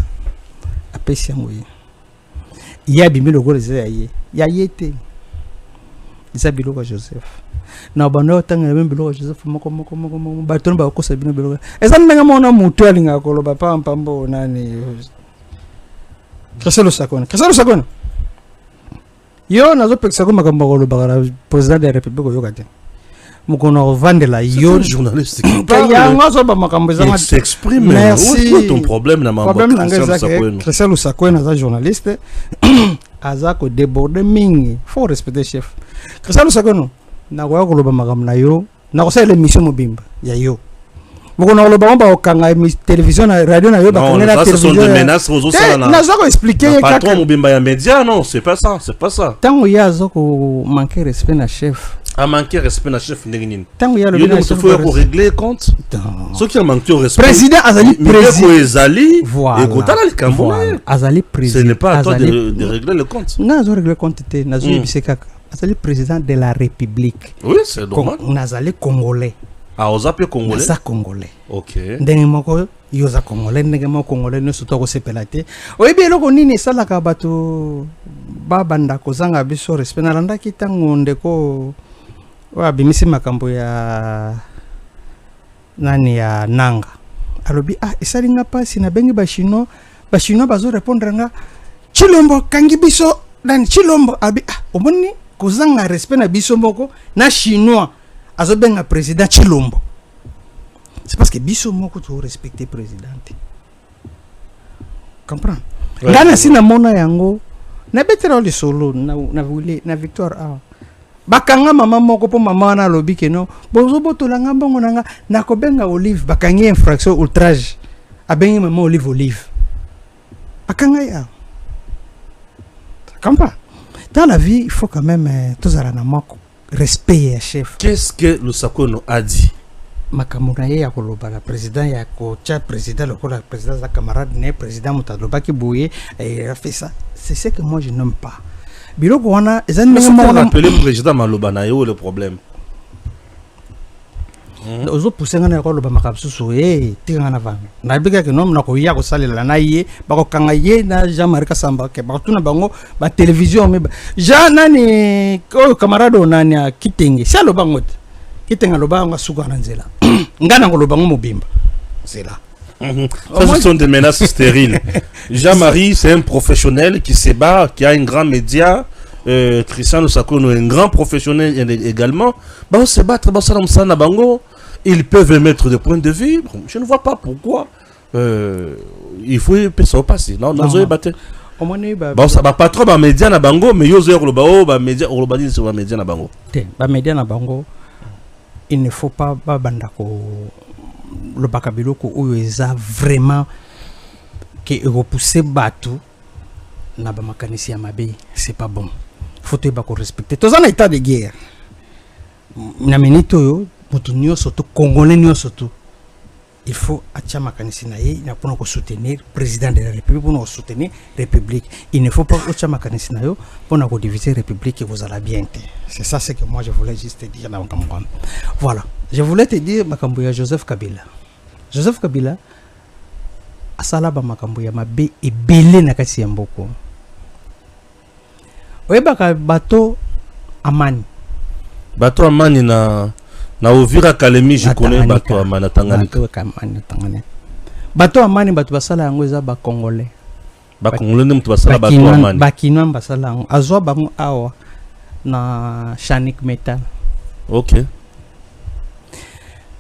apesi yango ya bimi logo eza ya yete eza biloko Joseph na bando tanga même biloko Joseph moko baton ba ko sabino biloko eza ndanga mona mutu alinga ko lo papa mpambo nani Kasalo sakona yo nazo pekisa ko makambo ko lo bagara président de la république yo kate mukono vandela yo journaliste ya ngazo ba makambo za s'exprime. Merci. Ton problème na mambo Kasalo sakona za journaliste azako déborder mingi faut respecter chef Kasalo sakona na kwa ko lo ba makambo na yo na ko sala émission mobimba ya yo Boko na loba ba okanga télévision na radio na yo ba kanga na télévision. Ce sont des menaces aux autres. Na zo ko expliquer patron mobimba ya média non, c'est pas ça. Tango ya zo ko manquer respect na chef. A manquer respect na chef ndengini. Tango ya le il faut régler compte. Ce qui a manqué au respect. Président Azali président Ezali voilà. Azali président. Ce n'est pas à toi de régler le compte. Na zo régler compte te na zo bisekaka. Azali président de la République. Oui, c'est normal. Nazali congolais. Ah, ozape congolais. Ça congolais. OK. Ndenge moko yoza congolais ndenge moko congolais ne soto ko sepelate. Oyebi eloko nini sala ka bato babanda kozanga biso respect na landa kitango ndeko wa bimisi makambo ya nani ya nanga. Alobi esali nga pasi na bengi ba chinois bazo répondre nga Chilombo kangi biso dan Chilombo abi omoni kozanga respect na biso moko na chinois azobenga président Chilombo. C'est parce que biso moko to respecter président. Comprends? Ngana sina mona yango na betera le solo na victoire bakanga mama moko po mama na lobi keno bozo botolanga mbongo nanga na kobenga Olive bakangi infraction outrage abengi mama Olive bakanga ya. Comprends? Dans la vie, il faut quand même tous à la respect chef. Qu'est-ce que le Sakono a dit? Makamuna ya koloba la président ya ko cha président le président sa camarade né président Mutaloba qui bouillé et a fait ça. C'est ce que moi je n'aime pas. Biloko wana on appelé président Maloba na yo le problème. Ozo poussenga na ko loba makabsusu tinga na vanga. Na bika ke nom na ko ya ko salela na ye ba ko kanga ye na Jean-Marie Kasamba ke ba tuna bango ba télévision me ja nani ko camarade nani a kitenge sa lo bango kitenga lo bango suka na nzela ngana ko lo bango mobimba c'est là. Ça ce sont des menaces stériles. Jean-Marie c'est un professionnel qui se bat, qui a un grand média. Christian Sakono est un grand professionnel également. Bah on se battre na bango. Ils peuvent émettre des points de vue. Je ne vois pas pourquoi. Il faut que ça passe. Non, non, non. Bon, ça va pas trop ba média na bango, mais yo zéro le bao ba média au lobani sur ba média na bango. Ba média na bango. Il ne faut pas ba bandako le bakabilo ko oyo eza vraiment que repousser batou na ba makanisi ya mabe, c'est pas bon. Faut te ba ko respecter. Tous en état de guerre. Na minute yo mutunio surtout congolais nio surtout. Il faut achama kanisi na ye na pour soutenir président de la République pour soutenir République. Il ne faut pas achama kanisi na yo pour na diviser République et vous allez bien. C'est ça ce que moi je voulais juste te dire dans Cameroun. Voilà. Je voulais te dire makambo ya Joseph Kabila. Joseph Kabila asala ba makambo ya mabe ebele na kati ya mboko. Oyebaka bato amani. Bato amani na Uvira Kalemi je connais bato amani Tanganyika. Bato amani bato basala yango eza ba Congolais. Ba Congolais ne mutu basala bato amani. Bakinois basala yango azwa bango awa na Chanik Metal. OK.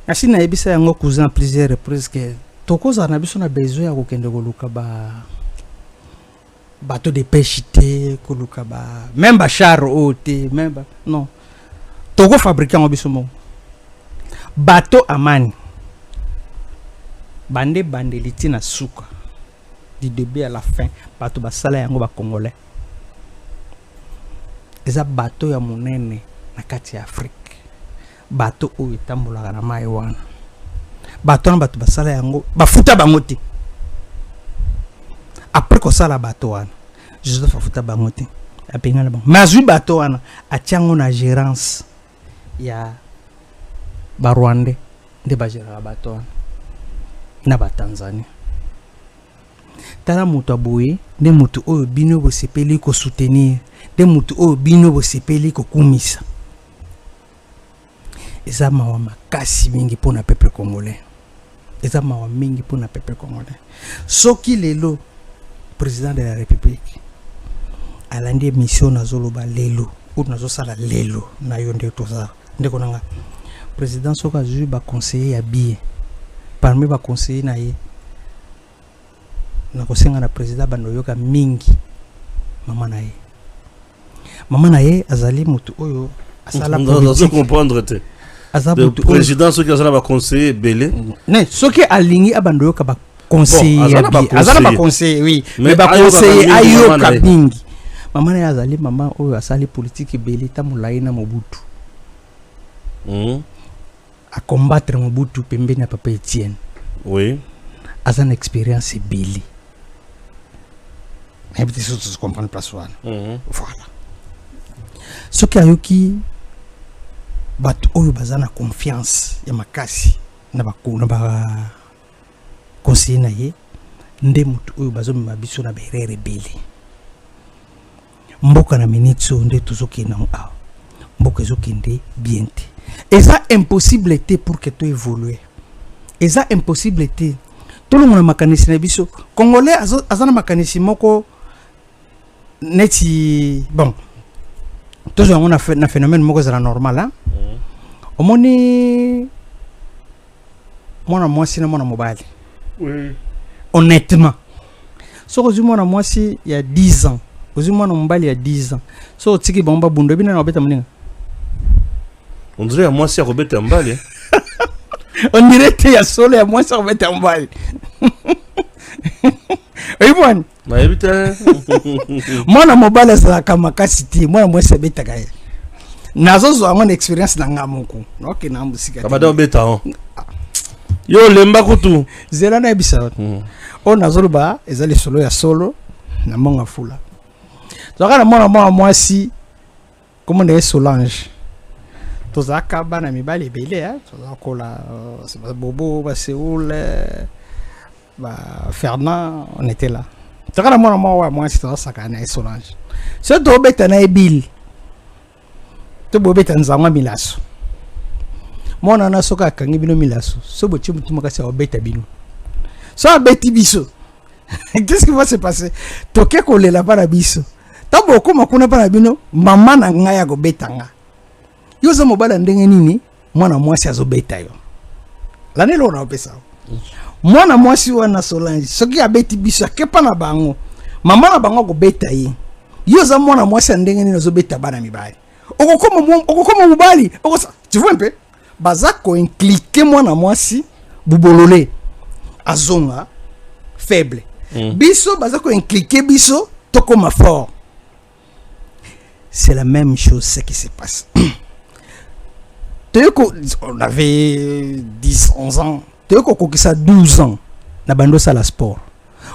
Asi na ebisa yango cousin plusieurs reprises que tokoza na biso na besoin ya kokende koluka bateau de pêche koluka même ba char ote même non toko fabriquer en biso mo bateau amani bande bandeliti na suka du début à la fin bateau basala yango ba Congolais eza bateau ya monene na kati ya Afrique bateau oyo tambola na mai wana bateau na bateau basala yango bafuta bango te après ko sala bateau wana Joseph afuta bango te apenga na bango mais bateau wana atiango na gérance ya ba Rwandais nde ba gérera bateau wana na ba Tanzanie tala mutu aboye nde mutu oyo bino bo sepeli ko soutenir nde mutu oyo bino bo sepeli ko kumisa eza mawa makasi mingi pona peuple congolais eza mawa mingi pona peuple congolais soki lelo président de la République alandi mission na zoloba lelo ou na zosala lelo na yo nde toza ndeko nanga président soka zu ba conseiller ya bien parmi ba conseiller na ye na kosenga na président banoyoka mingi mama na ye azali mutu oyo asala politique comprendre te Le président, ceux qui ont conseillé Belé. Non, ceux qui aligné abando ka ba conseiller. Azana ba conseiller, oui. Mais ba conseiller ayo kabingi. Maman ya azali maman oyo asali politique Belé ta mulai na Mobutu. À combattre Mobutu pembeni na papa Etienne. Oui. Azana expérience Belé. Mais peut-être que tu comprends pas ça. Voilà. Ce qui a eu qui batu oyo bazana confiance ya makasi na ba conseiller na ye nde mutu oyo bazo mabiso na berere Belé. Mboka na minitso nde tuzoki na a. Mboka ezokende bien te. Eza impossible te pour que tu évoluer. Eza impossible te. Tout le monde na makanisi na biso. Congolais azana makanisi moko neti bon. Toujours on a fait un phénomène moko zala normal hein. Omoni mwana mwasi na mwana mobali. Oui. Honnêtement. So kozu mwana mwasi il y a 10 ans. Kozu mwana mobali il y a 10 ans. So tiki bomba bundo bina na obeta mninga. On dirait à mwasi ya robeta mbali. On dirait que ya solo ya mwasi robeta mbali. Oui bon. Na ebita. Mwana mobali za kama kasiti mwana mwasi beta kaya. Nazo zo ngone experience na ngamoko. OK na musika. Kabada obeta on. Yo lemba kutu. Zela na ebisa. O nazo ba ezali solo ya solo na monga fula. Zaka na mwana mwasi comme ne Solange. Tozaka bana mibali belé hein. Tozaka la Bobo ba Séoul ba Fernand on était là. Zaka na mwana mwasi tozaka na Solange. Ce to beta na ebil. To bobeta nzangwa milaso. Mwana na soka kangi bino milaso. So bochi mutu makasi obeta bino. So abeti biso. Qu'est-ce qui va se passer? Toke ko lela para biso. Tabo koma kuna para bino mama na ngaya go betanga. Yo za mobala ndenge nini mwana mwasi azobeta yo. Lane lo na pesa. Mwana mwasi wana Solange soki abeti biso kepa na bango. Mama na bango go beta ye. Yo za mwana mwasi ndenge nini azobeta bana mibali. Okokoma mobali. Tu vois un peu? Bazako impliqué mwana mwasi bubolole azonga faible. Biso bazako impliqué biso tokoma fort. C'est la même chose ce qui se passe. On avait 10, 11 ans. Teko kokisa 12 ans. Na bando sala sport.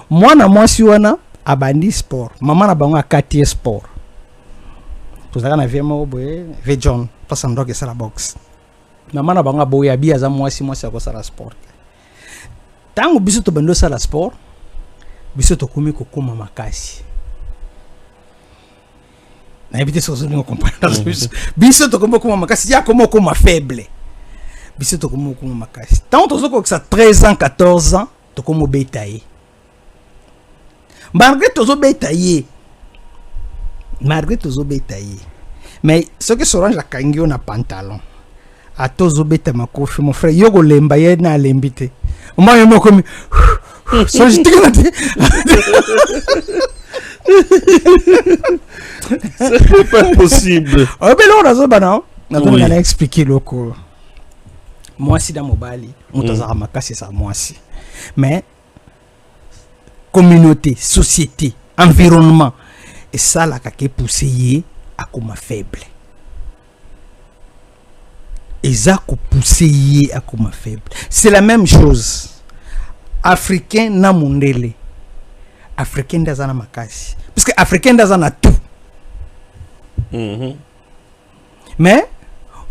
Mwana mwasi wana abandi sport. Mama na bango akati sport. Tozaka na viemo boye, ve John, pasa ndoke sala box. Mama na bango boya bia za mwasi ko sala sport. Tango biso to bando sala sport, biso to komi kokoma makasi. Na ebite so zo comprendre biso to komo koma makasi ya komo koma faible. Biso to komo koma makasi. Tant to zo ko ça 13 ans, 14 ans, to komo betaye. Malgré to zo betaye. Mais ce que Solange la kangi on a pantalon. A tozo beta makofi mon frère yogo lemba ye na lembite. Moi yemo comme so je te C'est pas possible. Oh ben là on a bana. Na on a expliqué loko. Moi si dans mobali, on t'a makasi ça moi si. Mais communauté, société, environnement et ça la kake pousser à comme faible. Et ça ko pousser à comme faible. C'est la même chose. Africain na mundele. Africain dazana makasi. Parce que Africain dazana tout. Mais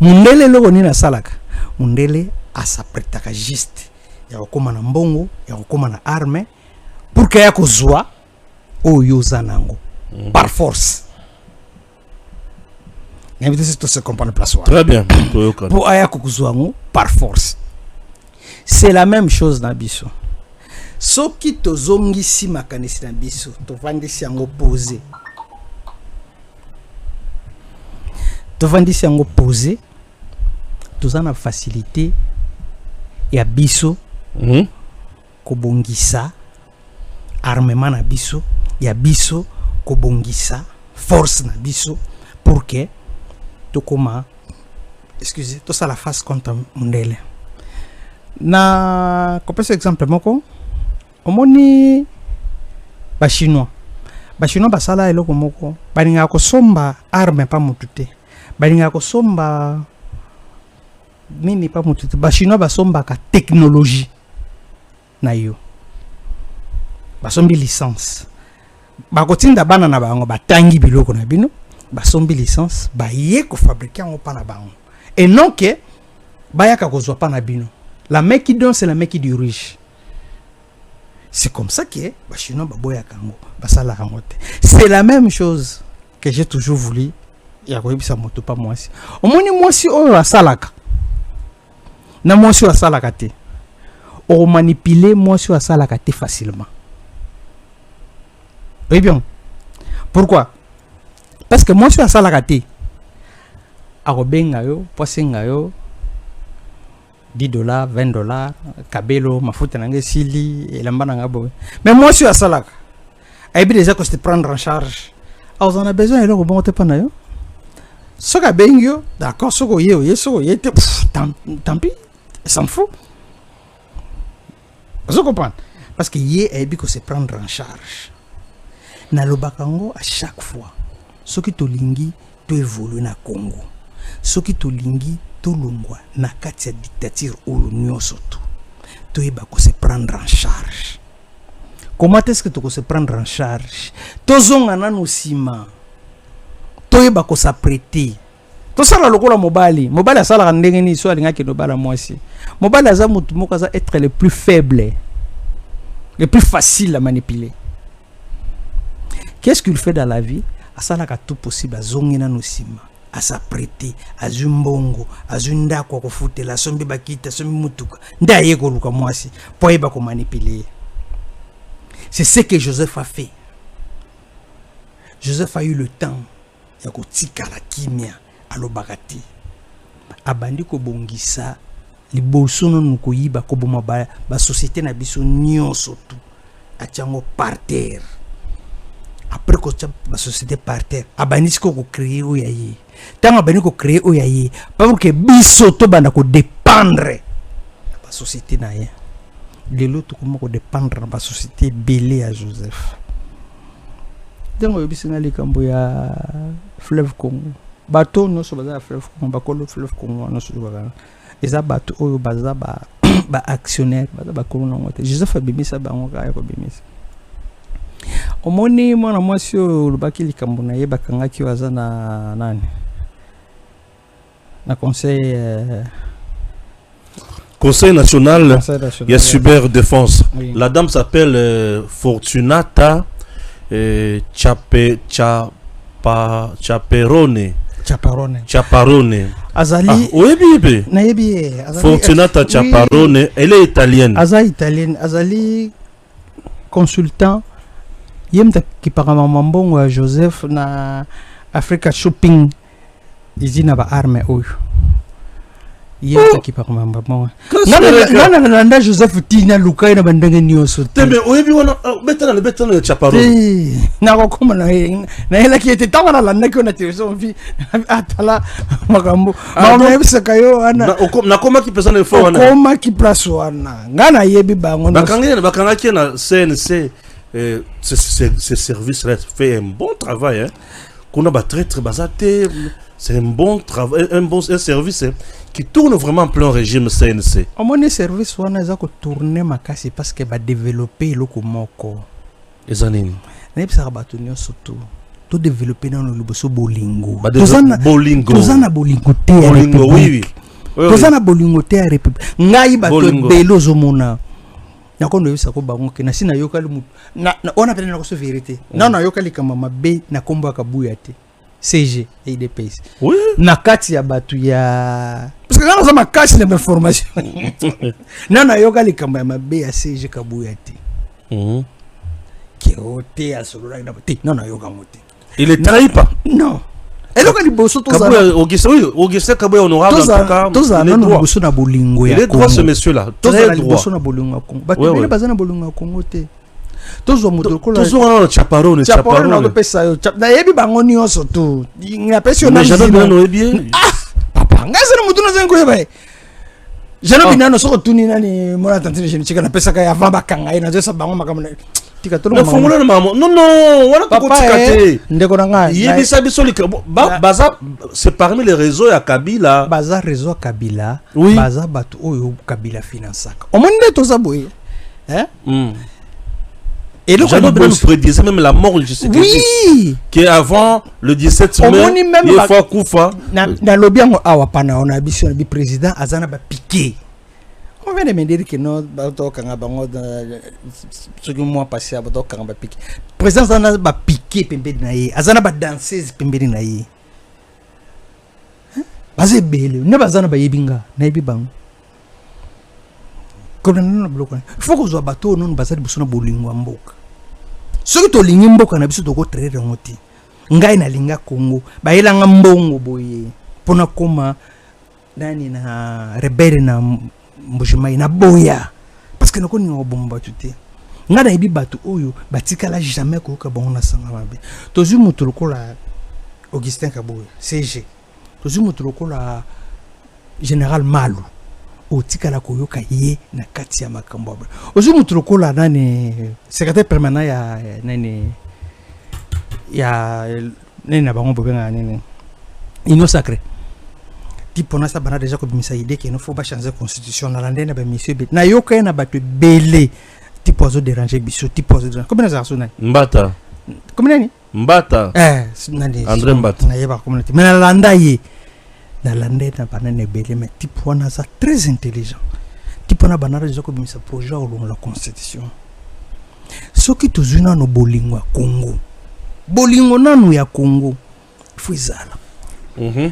mundele lo ni na salaka. Mundele asapretaka juste. Ya kokoma na mbongo, ya kokoma na arme pour que ya kozwa oyo zanango. Par force. Se comprendre place. Très bien. Pour aya kokuzwango par force. C'est la même chose na biso. Soki tozongisi makanisi na biso, tovandisi yango posé. Tovandisi yango posé. Tozana facilité ya biso kobongisa armement na biso, ya biso kobongisa force na biso pour que tokoma excusez, tout ça la face contre Mundele. Na kopesa exemple moko omoni ba chinois basala eloko moko balinga ko somba arme pa mutute balinga ko somba nini pa mutute ba chinois basomba ka technologie na yo basombi licence bakotinda bana na bango batangi biloko na bino basombi licence baye ko fabriquer en pa na bango et non que bayaka ko zwa pa na bino. La main qui donne, c'est la main qui dirige. C'est comme ça que c'est la même chose que j'ai toujours voulu. Il y a pas moi aussi. Au moins, moi aussi, on a salaka. Na moi aussi, on a salaka. On manipuler moi aussi, on a salaka facilement. Oui, bien. Pourquoi? Parce que moi aussi, on a salaka. Arobenga yo, poissenga yo. $10, $20, kabelo, mafuta nange sili, elamba nanga boy. Mais moi je suis à Salaka. Et puis déjà que je te prendre en charge. Alors on a besoin de bon te pana yo. Ce ka bengyo, d'accord, ce ko ye, tant pis, s'en fout. Vous comprenez? Parce que ye et puis que se prendre en charge. Na lobakango à chaque fois. Ce qui to lingi to évolue na Congo. Ce qui to lingi longwa na kati ya dictature ou nyonso tout toyeba ko se prendre en charge. Comment est-ce que tu se prendre en charge? Tozonga nanu sima toyeba ko s'apprêter to sala lokola mobali asala ndenge ni so alinga ke no bala mwasi mobali aza mutu moko aza être le plus faible, le plus facile à manipuler. Qu'est-ce qu'il fait dans la vie? Asala ka tout possible azongi nanu sima à s'apprêter, à zumbongo, à zunda kwa kufute, la sombi bakita, sombi mutuka. Ndaye koluka mwasi, poeba ko manipuler. C'est ce que Joseph a fait. Joseph a eu le temps ya kotika la kimia alobakati. Abandi ko bongisa liboso no nukoyiba ko boma ba société na biso nyonso tout. Atiango par terre. Après que la société par terre, abandis ko créer oyaye. Tant abandis ko créer oyaye, pas pour que biso to banda ko dépendre la société na ye. De l'autre comment ko dépendre la société belé à Joseph. Donc bisinga likambo ya fleuve Congo. Bateau no so baza fleuve Congo, bakolo fleuve Congo no so baza. Eza bateau oyo baza ba actionnaire, baza bakolo na ngote. Joseph abimisa bango ka ya ko bimisa. Omoni mwana mwasi oyo lubaki likambo na ye bakangaki waza na nani na conseil national il y a cyber défense. Oui. La dame s'appelle Fortunata Chaperone Azali Fortunata Chaperone, oui. Elle est italienne. Azali consultant yemta kiparama mambongo ya Joseph na Africa Shopping izina ba arme oyo yemta kiparama mambongo nanda Joseph tina lukai na bandenge nyoso tembe oyebi wana betana le Chaparone na kokoma na hela kiete tawana la ndaki na television vi atala makambo mama kayo ana na koma ki pesa na fo wana koma ki place wana ngana yebi bango bakanga ki na CNC. Ce service-là fait un bon travail. Hein. Qu'on a très basaté, c'est un bon travail, un service qui tourne vraiment en plein régime CNC. Au moins, le service, on a tourné ma casse parce qu'il va développer le komoko. Les années. Ça va surtout. Tout développer dans le bolingo. Bolingo. Tout ça na bolingo. Bolingo, oui. Tout ça na bolingo te république. Ngai ba to belo zomona. Nakondo yesa ko bango ke na sina yokali mutu na on appelle na ko vérité na yokali kama mabe na kombo akabuya te CG EDPS oui na kati ya batu ya parce que kana za makasi na information na yokali kama mabe ya CG kabuya te ke ote asolora na te na yokamote il est trahi pas non. Et là, il Auguste Kaboya honorable en tout cas. Il est droit ce monsieur-là. Très droit. Toujours Chaparone. Na yebi bango nyonso tu. Na pesi ona jamais bien. Papa ngasa na mutuna zangu yeba jana binano soko tuni nani mona tantine jeni chika na pesa ka avant bakanga ina zo sabango makamana tika tolo fungula na mamo non wana ko tikate ndeko nanga yebisa biso baza c'est parmi les réseaux ya Kabila baza réseau Kabila baza batu oyo Kabila financaka omonde toza boye et donc on même prédisait même la mort je sais que avant le 17 mai il faut kufa na lobiango awa pana on a biso bi président azana ba piqué. On vient de me dire que non, ce que moi passé à Bato Kanga piqué. Président Zana ba piqué pembe naïe, Azana ba danseuse pembe naïe. Bazé belle, ne bazana ba yebinga, naïbi bang. Comme non bloqué. Il faut que soit bateau non bazar busuna bolingo mboka. Ce que to lingi mboka na biso to ko traiter ngoti. Ngai na linga Congo, ba yelanga mbongo boye. Pona koma nani na rebelle na mbujima ina boya parce que nako ni obomba tuté ngana ibi batu oyo batikala jamais ko ka bon na sanga mabe tozu mutuluko la Augustin Kaboya CG tozu mutuluko la général Malu o tikala ko yoka ye na kati ya makambo ba tozu mutuluko la nani secrétaire permanent ya nani na bango bobenga nani ino sacré tipo na sa bana déjà ko bimisa idée que il ne faut pas changer la constitution na landena ba monsieur na yoka na batu belé tipo azo déranger biso tipo azo comme ça sona mbata comme nani mbata nani André Mbata na yeba communauté mais na landa ye na landena bana ne belé mais tipo na ça très intelligent tipo na bana déjà ko bimisa projet au la constitution ce qui tozuna no bolingo Congo bolingo nanu ya Congo faut izala.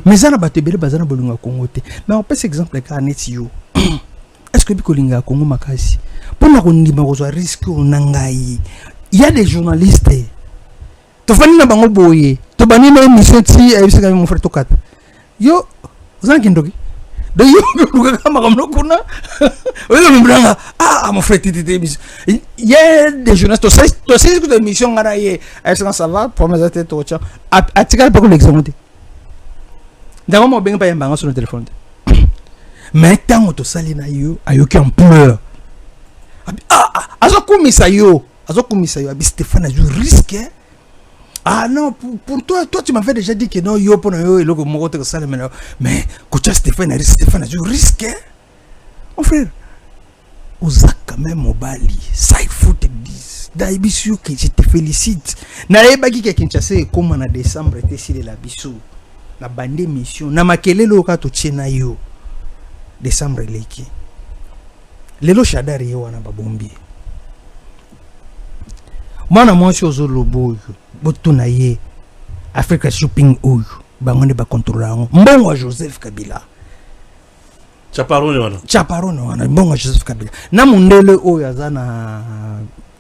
Mais ça n'a pas été belle bazana bolinga Congo te. Mais on peut exemple ka netio. Est-ce que bikolinga Congo makasi? Pour na kondima ko zo risque nangai. Il y a des journalistes. To fani na bango boye. To bani na émission ti ayisa ka mon frère tokata. Yo, zanki ndoki. Do yo luka kama kamno kuna. Oyo mbranga. Mon frère titi émission. Il y a des journalistes to sais que émission ngana ye. Ayisa ça va pour mes têtes to cha. Atika pas ko l'exemple. D'abord, moi, ben pas yamba sur le téléphone. Mais tant que sali na yo, ayoki en pleurs. Azokumi sayo, abi Stéphane a eu risque. Ah non, pour toi tu m'avais déjà dit que non yo pour yo et logo mo te sali mais coach Stéphane a eu risque. Mon frère, oza quand même mobali, side foot this. Daibisu que je te félicite. Na yebaki ke Kinshasa comme en décembre était si de la bisu. Na bande mission na makelelo ka to chena yo décembre leki lelo shadari yo wana babombi mwana mwacho zo lobo botu na ye Africa shopping oyo bangonde ba contrôler mbongo wa Joseph Kabila chaparone wana mbongo wa Joseph Kabila na mundele oyo azana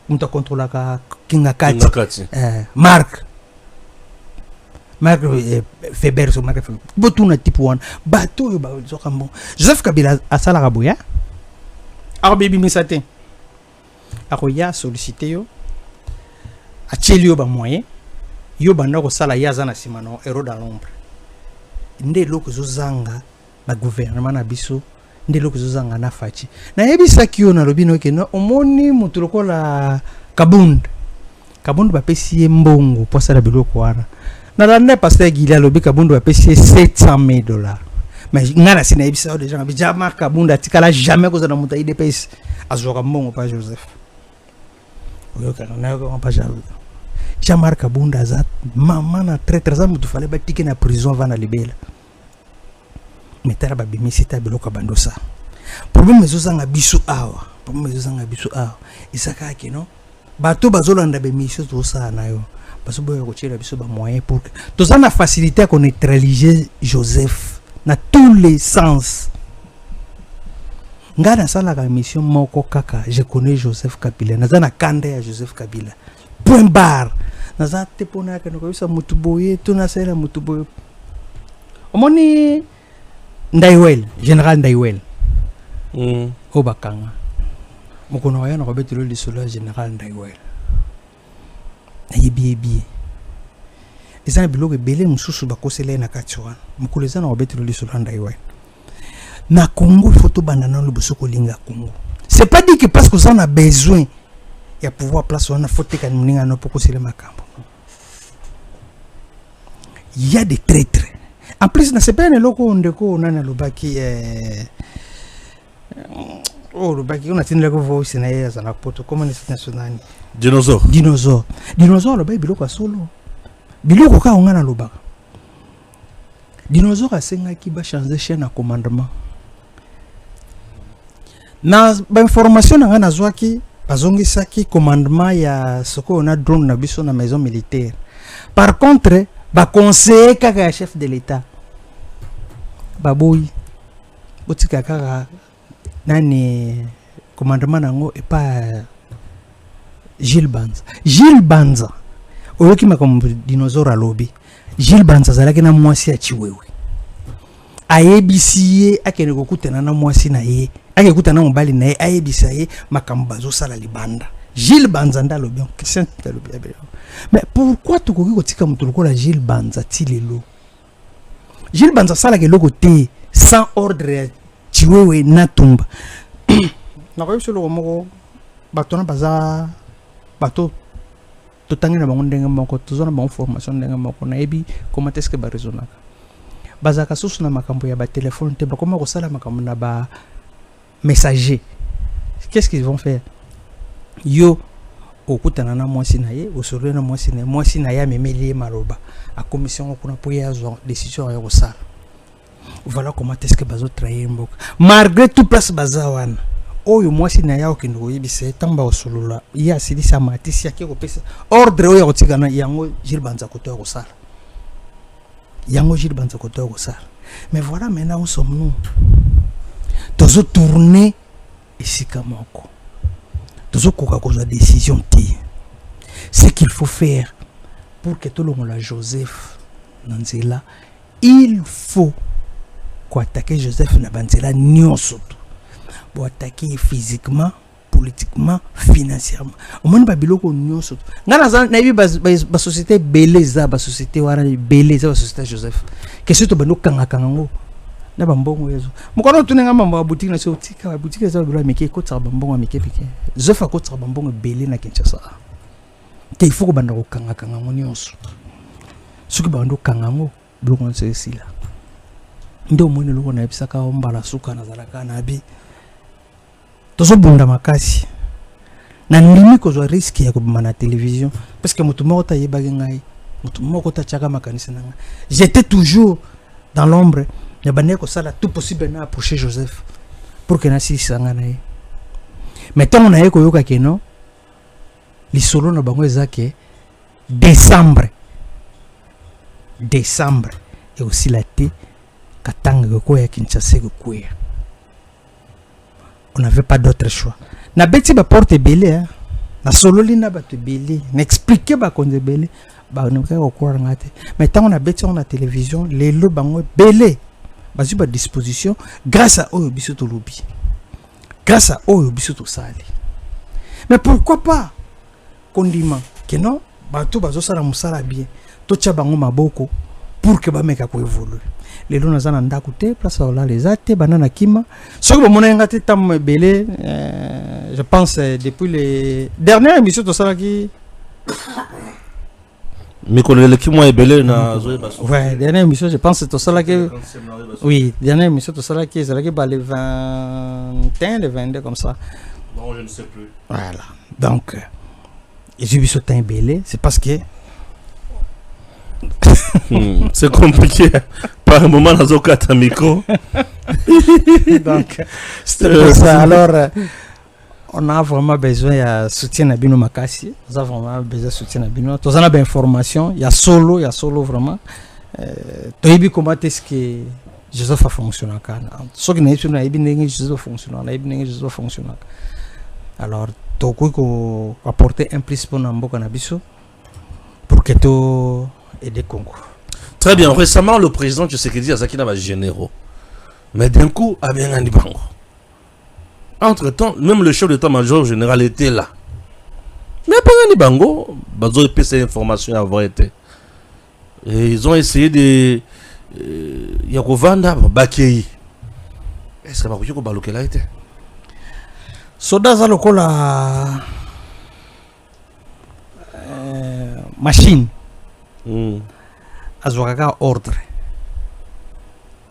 muta contrôler ka kinga kati Mark Feber so Marc botuna type 1 bateau yo ba zo kambo Joseph Kabila asala kaboya bibi misate akoya solliciter yo acheli yo ba moyen yo banda ko sala yaza na simano ero dans l'ombre nde loko zo zanga ba gouvernement na biso nde loko zo zanga na fachi na yebisa kiyo na lobino ke no omoni mutuloko la kabund ba pesi mbongo po sala biloko wana na l'année pasteur Guilia lobi Kabundu a payé $700,000. Mais ngana sina ibisa des gens bijama Kabundu atikala jamais ko za na muta IDPS azoka mbongo pa Joseph. Oyo kana na ko pa Joseph. Jamar Kabundu azat mama na traître za mutu fallait ba tike na prison vana libela. Metara ba bimisita biloko bandosa. Problème ezozanga biso awa. Isaka ke no. Bato bazolanda be mission to sa na yo. Parce que vous avez des moyens pour que tous en a facilité à neutraliser Joseph dans tous les sens. Dans la mission moko kaka, je connais Joseph Kabila. Dans la kande à Joseph Kabila. Point barre. Dans la tepona que nous avons mutuboye, tout na sera mutuboye. Omoni Ndaiwel, général Ndaiwel. Obakanga. Mokono ya na robetilo li solo général Ndaiwel. Ayebi ezana biloko belé mususu bakosele na kati wana mukuleza na obetelo lisolo ndaiwa na Congo il faut to bandana le bosoko linga Congo. C'est pas dit que parce que ça on a besoin ya pouvoir place on a faut te kaninga no poko sele makambo. Il y a des traîtres. En plus na c'est pas un loko ndeko nana lobaki le baki on a tenu la voice na ya za poto comment c'est national dinosaure le baby biloko solo biloko ka ngana lobaka dinosaure asenga ki ba changer chaîne à commandement na ba information na ngana zwaki bazongisa ki commandement ya soko on a drone na biso na maison militaire. Par contre ba conseiller kaka chef de l'état baboyi botika kaka nani commandement nango et pas Gilles Banza oyoki makambo dinosaure à lobby. Gilles Banza zalaki na mwasi ya chiwewe ayebisi akene kokutana na mwasi na ye akekutana mobali na ye ayebisa ye makambo bazosala libanda. Gilles Banza nda lobi Christian lobi. Mais pourquoi tu koki kotika mutu lokola Gilles Banza tilelo? Gilles Banza sala ke loko te sans ordre chiwewe na tumba. Na ko solo moko bato na baza bato totangi na bango ndenge moko tozona bango formation ndenge moko na ebi comment est-ce que ba raisonnaka baza ka susu na makambo ya ba téléphone te ba comment ko sala makambo na ba messager. Qu'est-ce qu'ils vont faire? Yo okutana na mwasi na ye osolo na mwasi na ya memeli maroba a commission kuna po ya zo décision ya ko sala. Voilà comment est-ce que bazo trahir mboka malgré tout place bazawana oyo mwasi na yao kingo yebise tamba osolula ya silisa matisi yake ko pesa ordre oyo kotikana yango Gilles Banza koto ko sala mais voilà maintenant où sommes nous tozo tourner ici kamoko tozo koka ko za décision ti ce qu'il faut faire pour que tout le monde la Joseph Nanzela il faut attaquer Joseph Nabanzela nyonso pour attaquer physiquement, politiquement, financièrement. Au moins ba biloko nyonso. Ngana na ba société beleza ba société wana beleza ba société Joseph. Que surtout ba no kanga kango. Na ba mbongo yezo. Mukono tunenga mambo boutique na sotika ba boutique za bilo meke ko tsaba mbongo meke pike. Joseph ko tsaba mbongo belé na Kinshasa. Te il faut ko banda ko kanga kango nyonso. Suki ba ndo kango biloko nse sila. Ndo mwene loko na ebisaka ombala suka na zalaka na bi tozo bunda makasi na ndimi ko zo risque ya kubima na télévision parce que mutu moko ta yebagi ngai mutu moko ta chaka makanisa nanga j'étais toujours dans l'ombre ya bane ko sala tout possible na approcher Joseph pour que na si sanga na ye mais tant na ye ko yoka keno li solo na bango ezake décembre et aussi la té katanga ko ya Kinshasa ko ya on n'avait pas d'autre choix na beti ba porte belé hein na solo lina ba te belé n'expliquer ba konde belé ba on ko ko ngate mais tant on a beti on a télévision les lo bango belé ba su ba disposition grâce à oyo biso to lobi grâce à oyo biso to sali mais pourquoi pas condiment que non ba to bazo sala musala bien to tcha bango maboko pour que ba meka ko évoluer les lois n'ont pas coûté place là les athées banana kima ce que mon engagé tam belé je pense depuis les dernières émissions de ça qui mais qu'on le qui moi belé na ouais dernière émission je pense c'est ça que oui dernière émission de ça qui c'est là qui bah les 21 les 22 comme ça non je ne sais plus voilà donc j'ai vu ce temps belé c'est parce que c'est compliqué par un moment dans un micro donc c'est pour ça alors on a vraiment besoin de soutien à Bino Makassi on a vraiment besoin de soutien à Bino tous on a d'informations il y a solo vraiment tu comment est-ce que Joseph a fonctionné ce qui n'est pas Joseph fonctionne alors tu peux apporter un plus pour Namboka Nabiso pour que tu et des Congo. Très bien. Récemment, le président Tshisekedi Azaki n'a pas généraux. Mais d'un coup, a bien un bango. Entre-temps, même le chef d'état-major général était là. Mais pas un bango, ils ont ces informations avoir été. Et ils ont essayé de Yakovanda Bakei. Est-ce que bakoki ko balokela été? Soda za lokola machine. Azwaka ordre.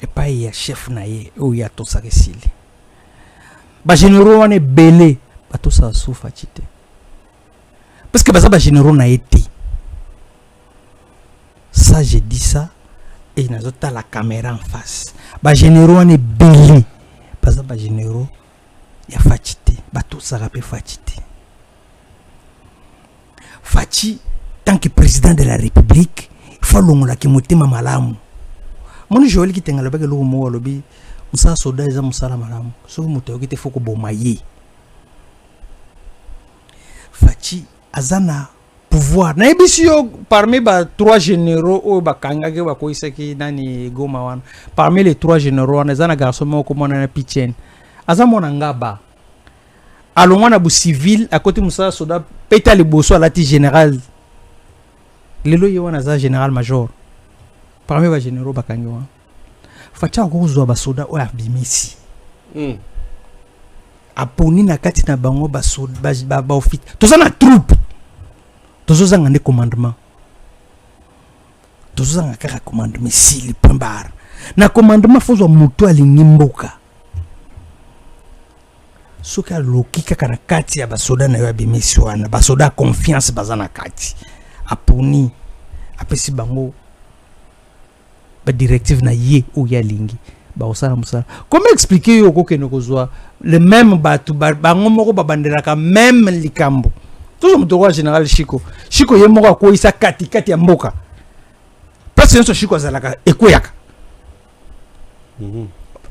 Et pas ya chef na ye ou ya to sakesili. Ba généraux wane belé ba to sa soufa chité. Parce que ba généraux na été. Ça j'ai dit ça et nazota la caméra en face. Ba généraux wane belé. Parce que ba généraux ya fachité. Ba to sa rapé fachité. Fachi tant que président de la République, il faut longola ki motema malamu. Moni joeli ki tenga lobeke lo mo lobi musa soda eza musala malamu. So moto ki te foko bomaye. Fachi azana pouvoir. Na ebisio parmi ba 3 généraux o ba kanga ke ba koiseki nani Goma wana. Parmi les 3 généraux wana azana garçon mo ko mona na Pichen. Azamona ngaba. Alongwana bu civil à côté musa soda peta le bosso à la général. Lelo yewana za général major. Parmi les généraux bakangi wa. Facha ko ba soda o abimisi. Aponi na kati na bango ba soda ba ofit. Toza na troupe. Toza ngane commandement. Toza ngaka commandement si le pembar. Na commandement fozo mutu alingimboka. Soka lokika kana kati ya basoda na yo abimisi wana. Basoda confiance bazana kati. Aponi apesi bango ba directive na ye ou ya lingi ba osala musala. Comment expliquer yo ko keno kozwa le même batu bango moko babandelaka même likambo. Toujours mutoko général Chiko ye moko ko isa kati ya mboka. Parce que Chiko azalaka ekoyaka.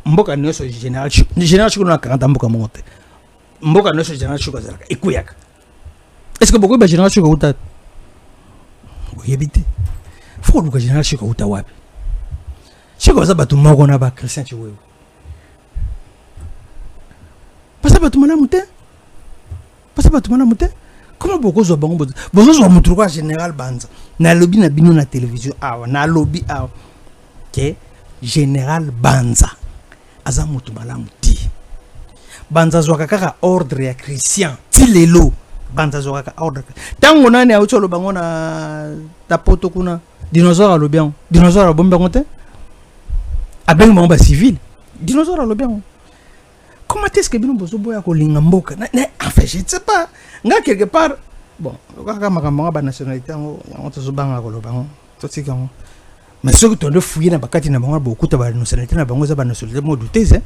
Mboka nyoso général Chiko na 40 mboka monte. Mboka nyoso général Chiko azalaka ekoyaka. Est-ce que beaucoup ba général Chiko uta yebite faut que général Chiko uta wapi Chiko za batu moko na ba Christian Chiwewe pasa batu mana mute comment beaucoup zo bango bozo zo mutu kwa général Banza na lobby na bino na télévision awa na lobby awa ke général Banza aza mutu malamu ti Banza zo kaka ordre ya Christian ti lelo Banza zo kaka ordre tango nani auto lo bango na tapoto kuna dinosaure lo bien dinosaure bombe konte abengi mamba civil dinosaure lo bien. Comment est-ce que bino bozo boya ko linga mboka en fait je ne sais pas nga quelque part bon kaka makambo ba nationalité on to zobanga ko lo bango to tika ngo mais ce que tu as fouillé na bakati na bango bokuta ba nationalité na bango za ba nationalité mo douter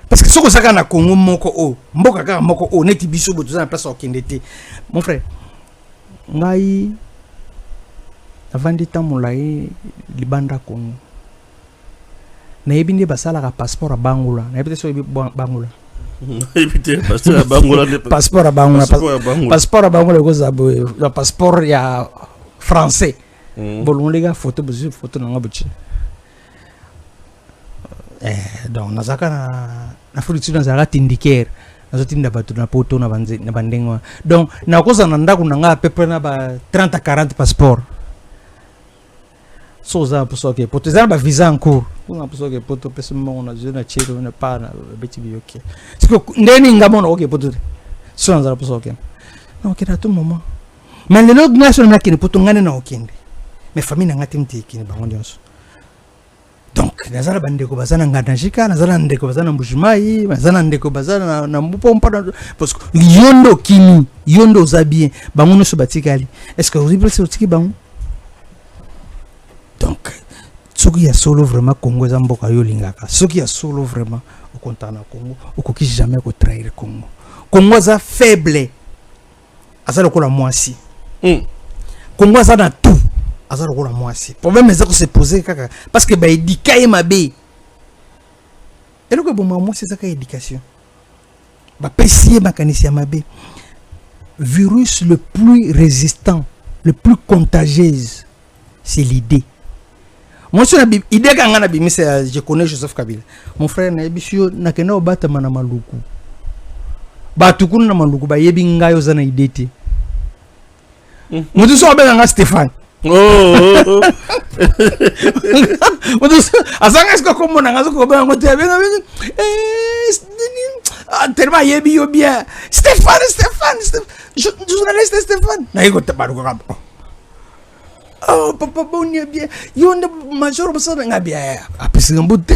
parce que ce que ça na Congo moko o mboka kaka moko o neti biso boto za na place okende te mon frère ngai avandi tamulai libanda Congo na ebinde basala ka passeport a bangula na ebite so bangula Éviter passeport à Bangola. Passeport à Bangola, le passeport ya français. Bon, les gars, photo dans donc nazaka na fruiture nazaka tindiker nazotinda batu na poto na bandengwa donc na koza na ndako nanga pepe na ba 30 à 40 passeport so za pour que poto za ba visa en cours pour que poto pese mo na je na chiro na pa na beti bi ok parce que ndeni ngamo na ok poto so na za pour que non ok à tout moment mais le log national na kini poto ngane na okende mais famille na ngati mti kini bango nyonso. Donc, nazala bandeko bazana nganajika, nazala ndeko bazana mbujimai, nazala ndeko bazana na mbupompa parce que yondo kimi, yondo zabien, bango no sobatikali. Est-ce que vous dites c'est otiki bango? Donc, soki ya solo vraiment Congo za mboka yo lingaka. Soki ya solo vraiment au kontana Congo, okoki jamais ko trahir Congo. Congo za faible. Azala ko la mwasi. Congo za na tout. Azaro ko la mwasi. Problème est que se poser kaka parce que ba éduquer mabe. Et le ko bon moi c'est ça ka éducation. Ba pesier mécanicien mabe. Virus le plus résistant, le plus contagieux, c'est l'idée. Moi sur la idée ka ngana bi je connais Joseph Kabila. Mon frère na ebisio na kena obata mana maluku. Ba tukuna na maluku ba yebi ngayo za na idée te. Mutu so abenga Stéphane. Oh. Asanga est-ce que comme on a ko ba ngote tellement yebi yo bien Stéphane journaliste Stéphane na yiko tabaru ko kampo. Oh papa bonne bien yo nda major bosa nga bien apesi ngambute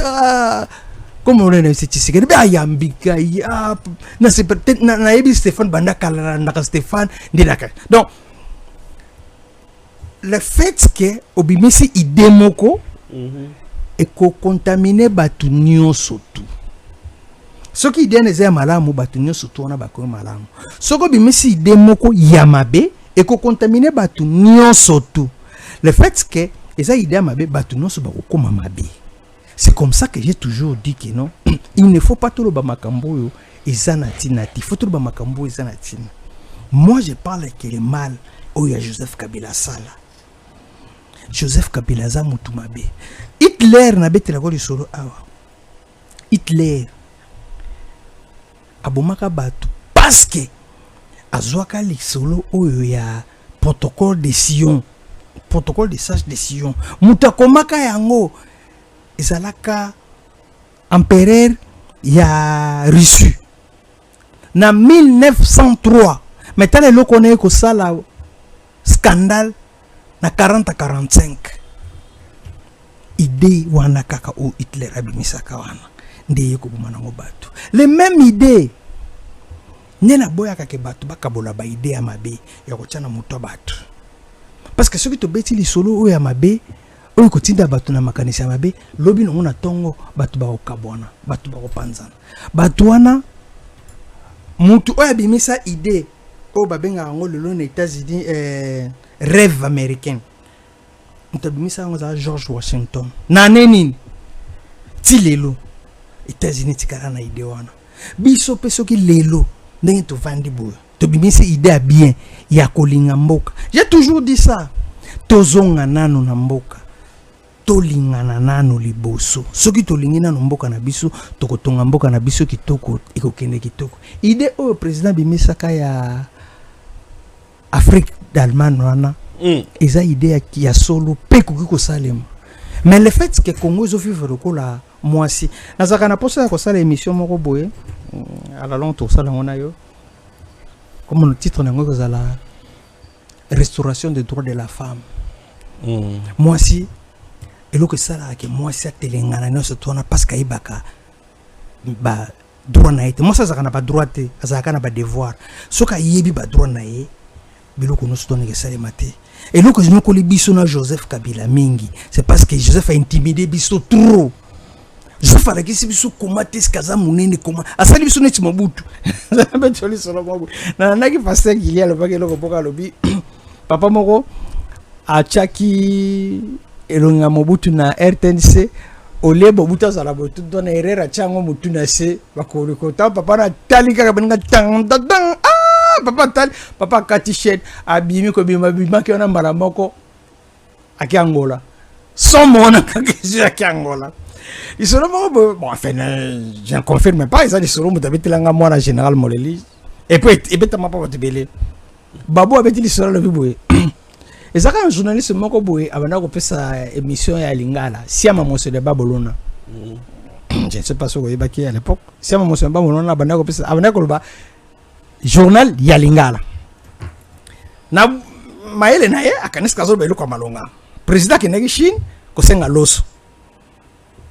comme on est ici c'est que bien yambika ya na c'est peut-être na yebi Stéphane banda kala na Stéphane ndilaka donc le fait que obimisi idée moko et ko contaminer batu nyonso tout ce qui idée neze malamu batu nyonso tout na bako malamu ce ko obimisi idée moko yamabe et ko contaminer batu nyonso tout le fait que eza idée mabe batu nyonso bako koma mabe. C'est comme ça que j'ai toujours dit que non il ne faut pas tout le bamakambo yo ezanati nati faut tout le bamakambo ezanati. Moi je parle que le mal où il y a Joseph Kabila sala Joseph Kabila za mutu mabe. Hitler na betela ko lisolo awa. Hitler abomaka batu parce que azwaka lisolo oyo ya protocole de Sion, protocole de sage de Sion. Muta komaka yango ezalaka empereur ya Russie. Na 1903 maintenant le connaît ko sala scandale na 40-45 idée wana kaka o Hitler abimisaka wana ndeye ko bumana ngo batu les mêmes idées nena boya kake batu bakabola ba idée ya mabe ya kochana muto batu parce que soki to beti li solo o ya mabe o ko tinda batu na makanisa mabe lobi no na tongo batu ba okabona batu ba kopanzana batu wana mutu o ya bimisa idée o babenga ngo lelo na États-Unis rêve américain. Mutabimisa ngoza George Washington. Na neni ti lelo États-Unis tikara na idée wana. Biso peso ki lelo ndenge to vandi boyo. To bimisa idée bien ya kolinga mboka. J'ai toujours dit ça. Tozonga nano na mboka. Tolingana nano liboso. Soki tolingina na mboka na biso, tokotonga mboka na biso kitoko, ikokende kitoko. Idée o président bimisa kaya Afrique d'Allemagne wana eza idée ya solo pe ko salema mais le fait que Congo zo vivre ko la moisi nazaka na posa ko sala émission moko boye ala long to sala ngona yo comme le titre nango ko sala restauration des droits de la femme moisi eloko sala ke moisi atelengana no se tona parce que ibaka ba droit na été moi ça zaka na ba droit te zaka na ba devoir soka yebi ba droit na ye biloko no stone ke sale maté et loko zino ko libiso na Joseph Kabila mingi c'est parce que Joseph a intimidé biso trop Joseph a kisi biso komate skaza munene koma asali biso neti Mobutu ba toli solo Mobutu na naki pasteur Gilia lo bakelo ko boka lobi papa moko a chaki elonga Mobutu na RTNC ole Mobutu azala botu dona erreur chango mutu na se bakolo ko ta papa na talika ka benga tang tang papa tal papa katichet abimi ko bima bima ke na mbala moko aki Angola sans mona kakisi aki Angola isolo moko bon enfin je ne confirme pas ça isolo mutabitelanga mwana général Moleli et puis ebetama pas batebele babu abetili isolo le biboye ezaka un journaliste moko boye abana ko pesa émission ya Lingala siama Mose de Babolona je ne sais pas ce que yebaki à l'époque siama Mose de Babolona abana ko pesa abana ko ba journal ya Lingala na maele na ye akaneska zo belo kwa malonga président kenegi Chine ko senga loso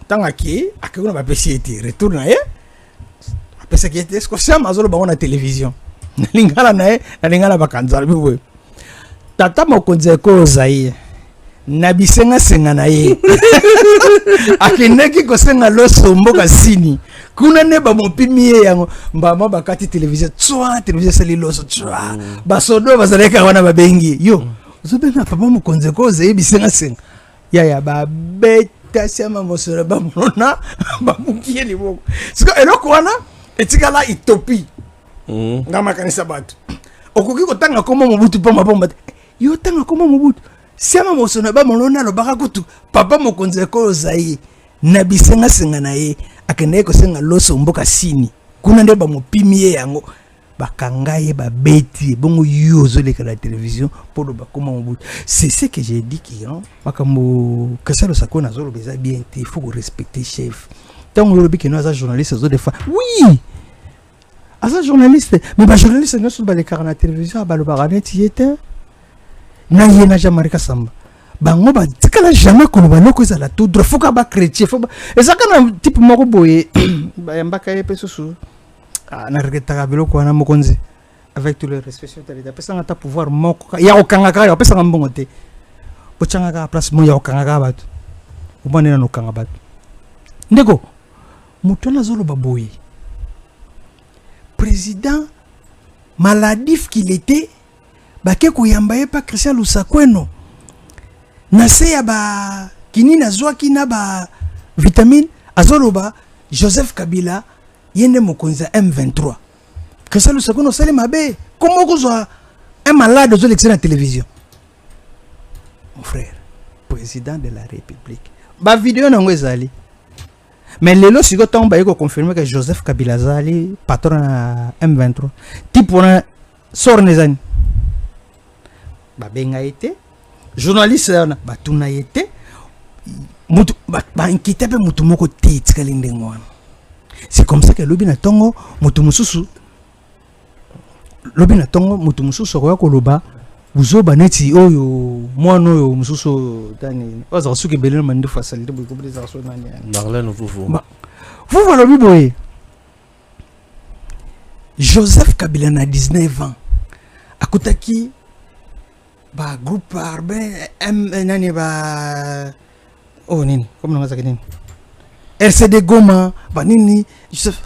tanga ki akuna ba pesieti retour na ye apesa ki était ko sama zo ba na télévision na Lingala na ye na Lingala bakanzala biwe tata mokonze ko zaye na bisenga senga na ye akineki ko senga loso mboka sini kuna ne ba mopimie yango mbama bakati télévision sali loso basodo bazaleka wana babengi yo zobenga papa mokonze ko zaye bisenga senga ya ba beta sama mosora ba mona ba mukie liboko siko eloko wana etikala itopi ngama kanisa batu okoki ko tanga koma Mobutu pa mapomba yo tanga koma Mobutu siama mosona ba molona lo baka kutu papa mokonze ko zaye na bisenga senga na ye akende ko senga loso mboka sini kuna nde ba mopimie yango bakangaye babeti bongo yozo le la télévision pour le comment c'est ce que j'ai dit qui non makambo que ça le sako na zolo beza bien il faut respecter chef tant le que nous as journaliste zo des fois oui asa journaliste mais ba journaliste ne sont pas les caractères télévision ba le baranet yete na yena jamarika samba bango ba tikala jamais ko ba loko za la tout droit faut ka ba chrétien faut et ça kana type moko boye ba yambaka yepe susu na regretaka biloko wana mokonzi avec tout le respect sur ta pesa ngata pouvoir moko ya okangaka ya pesa ngambongo te pochanga place mo ya okangaka batu ubone na okanga batu ndeko mutu na zolo baboye président maladif qu'il était bake koyamba ye pa Christian Lusakweno na se ya ba kini na zwa kina ba vitamine azoloba Joseph Kabila yende mokonza M23 Christian Lusakweno sale mabe comment kozwa un malade zo l'excellent télévision mon frère président de la République ba vidéo na ngwezali mais lelo siko tomba yeko confirmer que Joseph Kabila zali patron na M23 type on sort nezani ba benga été journaliste na batuna été mutu ba inquiété pe mutu moko te tikali ndengwana. C'est comme ça que lobina tongo mutu mususu lobina tongo mutu mususu ko yakoloba uzoba neti oyo mwana oyo mususu tani oza suki belena mande facilité bo ko beza so nani Marlène vous voilà biboye Joseph Kabila na 19 ans akutaki ba groupe armé nani ba oh nini comme nanga zakini RCD Goma ba nini Joseph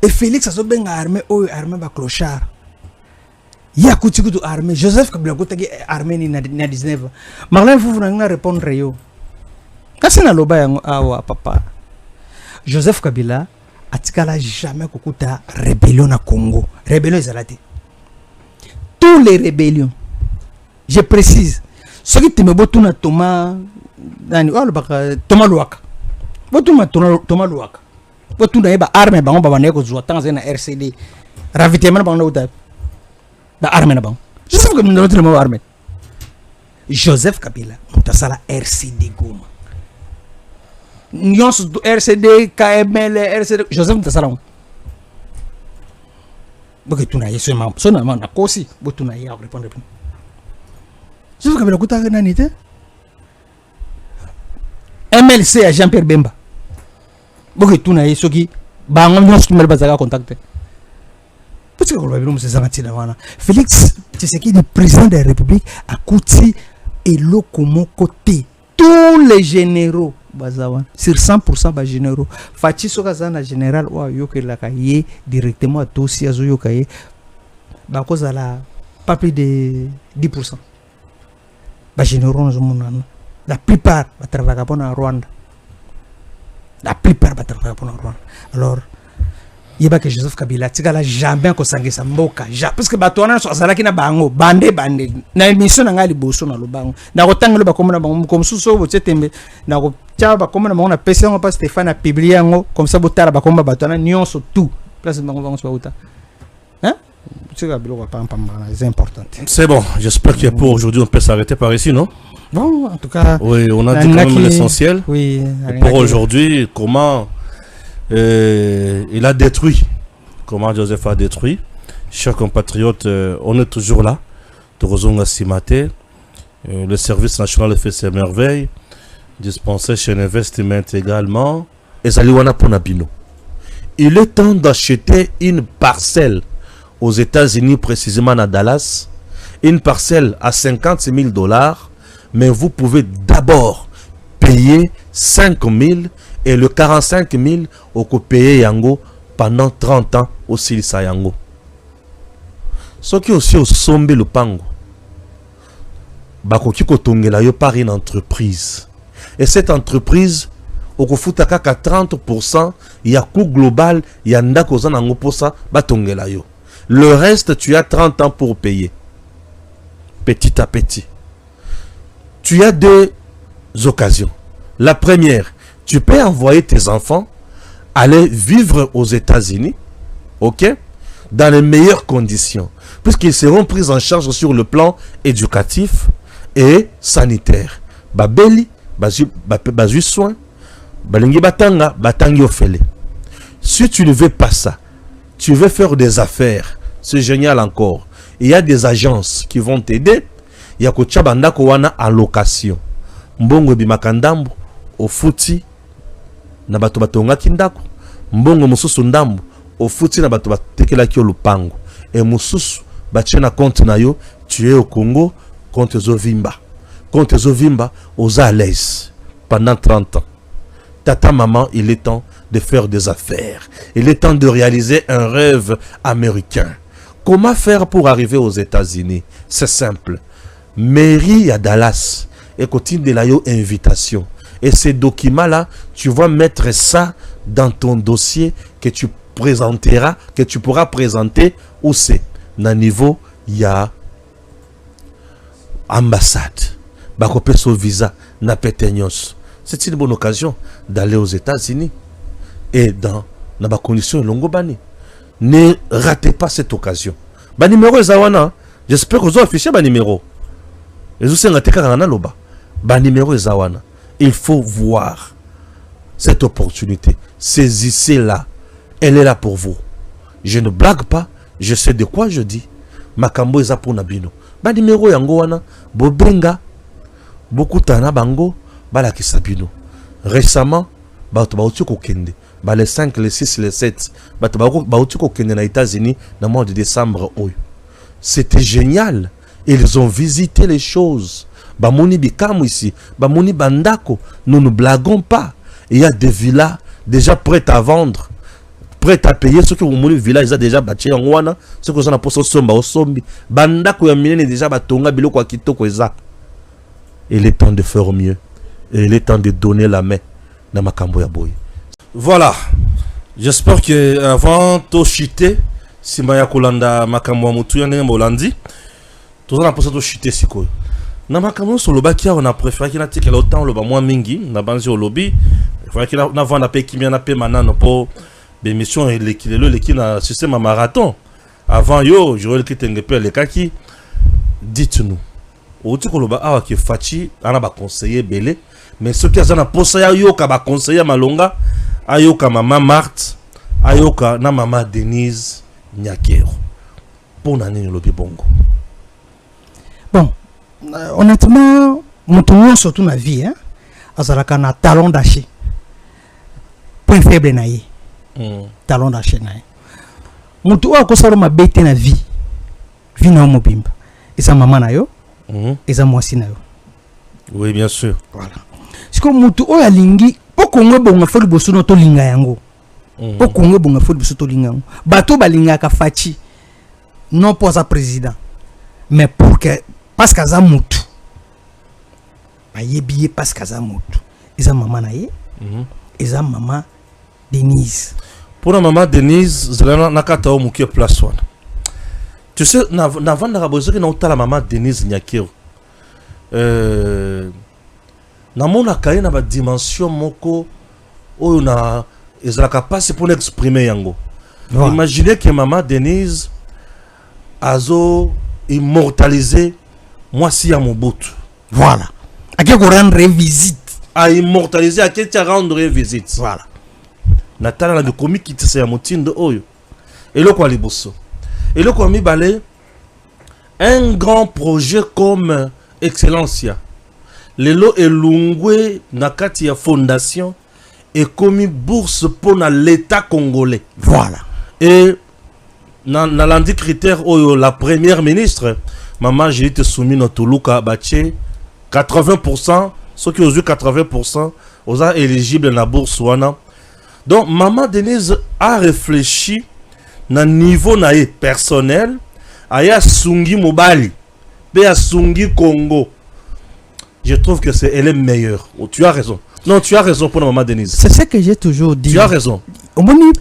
et Félix azobenga armé oyo armé ba clochard ya kutikutu armé Joseph Kabila kutaki armé ni na 19 ans Marlène vous na répondre yo kasi na loba yango awa papa Joseph Kabila atikala jamais kukuta rébellion na Congo rébellion ezalati tous les rébellions je précise ce qui te me botuna Thomas nani wala baka Thomas Luaka botuma Thomas Luaka botuna eba armée bango baba neko zwa tanza na RCD ravitaillement bango uta da armée na bango Joseph Kabila notre mo armée Joseph Kabila mutasala RCD Goma nyons RCD KML RCD Joseph mutasala baka tuna yeso ma sona na kosi botuna ya répondre Joseph Kabila kutaka nani te MLC à Jean-Pierre Bemba boke tuna yeso ki bango nyonso mel bazaka contacter parce que on va dire c'est ça wana Félix Tshisekedi président de la République a coûté et le comment côté tous les généraux bazawan sur 100% ba généraux Fachi Sokazana général wa yoke la kaye directement dossier azo yokaye ba koza la pas plus de 10%. La plupart travaillent en Rwanda. La plupart travaillent en Rwanda. Alors, il y a que Joseph Kabila, tu n'as jamais consacré sa moka. Parce que Batouana, ça n'a qu'un bango, bandé. Na émission n'a pas bosso dans le bango. Na autant le bakom na bango comme sous au tchétembe. Na autant bakom na bango na PC on pas Stéphane a publié un comme ça botara bakom Batouana nion sur tout. Place bango bango sur autant. Hein? C'est important. C'est bon, j'espère que pour aujourd'hui on peut s'arrêter par ici, non? Bon, en tout cas. Oui, on a dit quand même l'essentiel. Oui. Pour aujourd'hui, comment il a détruit, comment Joseph a détruit. Chers compatriotes, on est toujours là. Torozonga Simate, le service national fait ses merveilles, dispensé chez Investiment également. Et Zaliwana Ponabino. Il est temps d'acheter une parcelle aux États-Unis, précisément à Dallas, une parcelle à $50,000, mais vous pouvez d'abord payer 5,000 et le 45,000 au payer Yango pendant 30 ans au Silisa Yango. Ce qui aussi au sombe le pango. Bakoki kotongela yo par une entreprise. Et cette entreprise, au kofutaka 30%, il y a coût global, il y a ndako zanango posa batongela yo. Le reste, tu as 30 ans pour payer. Petit à petit. Tu as deux occasions. La première, tu peux envoyer tes enfants aller vivre aux États-Unis. Ok? dans les meilleures conditions, puisqu'ils seront pris en charge sur le plan éducatif et sanitaire. Babeli, bazu soin, balingi batanga, batangi ofele. Si tu ne veux pas ça, tu veux faire des affaires, c'est génial encore. Il y a des agences qui vont t'aider. Il y a kocha bandako wana en location. Mbongo bimakandambo, ofuti, na bato batonga kindako. Mbongo mususu ndambo, ofuti na bato batekela kio lupango. Et mususu, bache na compte na yo, tu es au Congo, compte Zovimba. Compte Zovimba, aux à l'aise, pendant 30 ans. Tata maman, il est temps de faire des affaires. Il est temps de réaliser un rêve américain. Comment faire pour arriver aux États-Unis? C'est simple. Mairie à Dallas, et continue de la invitation. Et ces documents-là, tu vas mettre ça dans ton dossier que tu présenteras, que tu pourras présenter où c'est. Dans le niveau, il y a ambassade. Bakopeso visa, na péteignos. C'est une bonne occasion d'aller aux États-Unis. Et dans la condition Longobani. Ne ratez pas cette occasion. Ba numéro Ezawana. J'espère que vous avez affiché ba numéro. Ba numéro Ezawana. Il faut voir cette opportunité. Saisissez-la. Elle est là pour vous. Je ne blague pas. Je sais de quoi je dis. Makambo eza pour Nabino. Ba numéro Yangowana. Bobenga. Beaucoup tana bango. Bala kisabino. Récemment, les 5, les 6, les 7, les États-Unis dans le mois de décembre. C'était génial. Ils ont visité les choses. Bamoni Bikamu ici, Bamoni Bandako. Nous ne blaguons pas. Il y a des villas déjà prêtes à vendre, prêtes à payer. Ceux qui ont des villas, ils ont déjà bâti en Wana. Ceux qui ont posé au somba, au sombi. Bandako Yamine déjà batonga bilo kwa kitoko eza. Il est temps de faire mieux. Et il est temps de donner la main dans Makambo ya boy. Voilà. J'espère que avant de chuter, si Maya Kolanda Makambo Mutu yane Molandi, tout ça n'a pas ça de chuter si quoi. Na Makambo sur le bakia on a préféré qu'il n'ait que autant le bas moins mingi, na banzi au lobby. Il fallait qu'il n'a pas paix qui vient à paix maintenant pour des missions et l'équilibre na système à marathon. Avant yo, je voulais qu'il t'ait peu les kaki. Dites-nous. Au tout cas le bas ah qui fachi, on a ba conseiller belé. Mais ceux qui ont posé à Yoka, ba conseiller Malonga, Ayoka maman Marthe, Ayoka na maman Denise Nyakero. Pour nani le bongo. Bon, honnêtement, mon tour surtout ma vie, hein, azalaka na talon d'Achille. Point faible naïe. Talon d'Achille naïe. Mon tour a kosalo ma bête na vie. Vie na mobimba. Et sa maman na yo, et sa moi na yo. Oui, bien sûr. Voilà. C'est comme mutu o ya lingi pokongo bonga foli bosono to linga yango. Pokongo bonga foli bosono to linga yango. Bato balinga ka fachi. Non pour sa président. Mais pour que parce que za mutu. Ba yebiye parce que za mutu. Eza maman na ye. Eza maman Denise. Pour la maman Denise, zelana nakata o mukie place wana. Tu sais na vanda rabozeki na utala maman Denise Nyakero. Namona kaye na ba dimension moko oyo na ezalaka passe pour exprimer yango. Voilà. Imaginez que maman Denise azo immortaliser moi si à Mobutu. Voilà. A qui rendre visite. A immortaliser a qui rendre visite. Voilà. Natala na de comique qui tse ya motindo oyo. Et le quoi liboso. Et le quoi mi balé un grand projet comme Excellencia. Lelo elungwe nakati ya fondation et commis bourse pour l'état congolais. Voilà. Et dans l'andi critère oyo la première ministre maman j'ai été soumis notre luka baché 80% ceux qui ont eu 80% aux éligibles à la bourse wana. Donc maman Denise a réfléchi na niveau nae personnel aya sungi mobali pe a sungi Congo. Je trouve que elle est meilleure. Oh, tu as raison. Non, tu as raison pour la maman Denise. C'est ce que j'ai toujours dit. Tu as raison.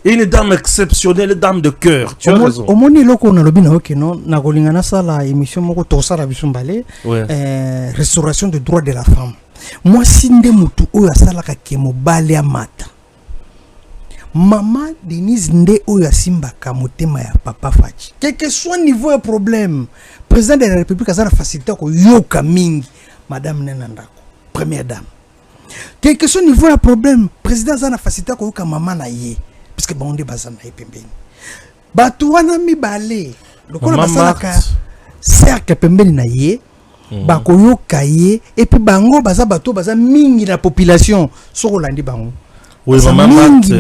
Une dame exceptionnelle, une dame de cœur. Tu as raison. Au moins, loko na lobi na ok non na kolingana ça la émission moko to ça la bisumbale restauration des droits de la femme. Moi sinde mutu oyo asala ka ke mobali amata. Maman Denise Nde oyo asimbaka motema ya papa Faci. Quel que soit niveau de problème, président de la République a la facilité ko yoka mingi madame Nenandako, première dame. Quel que soit niveau de problème, président a la facilité ko yoka maman na ye parce que bonde bazana ye pembeni. Batu wana mibale lokola basalaka cercle pembeni na ye bako yoka ye et puis bango baza bato baza mingi la population sokolandi bango. Oui, maman Marthe.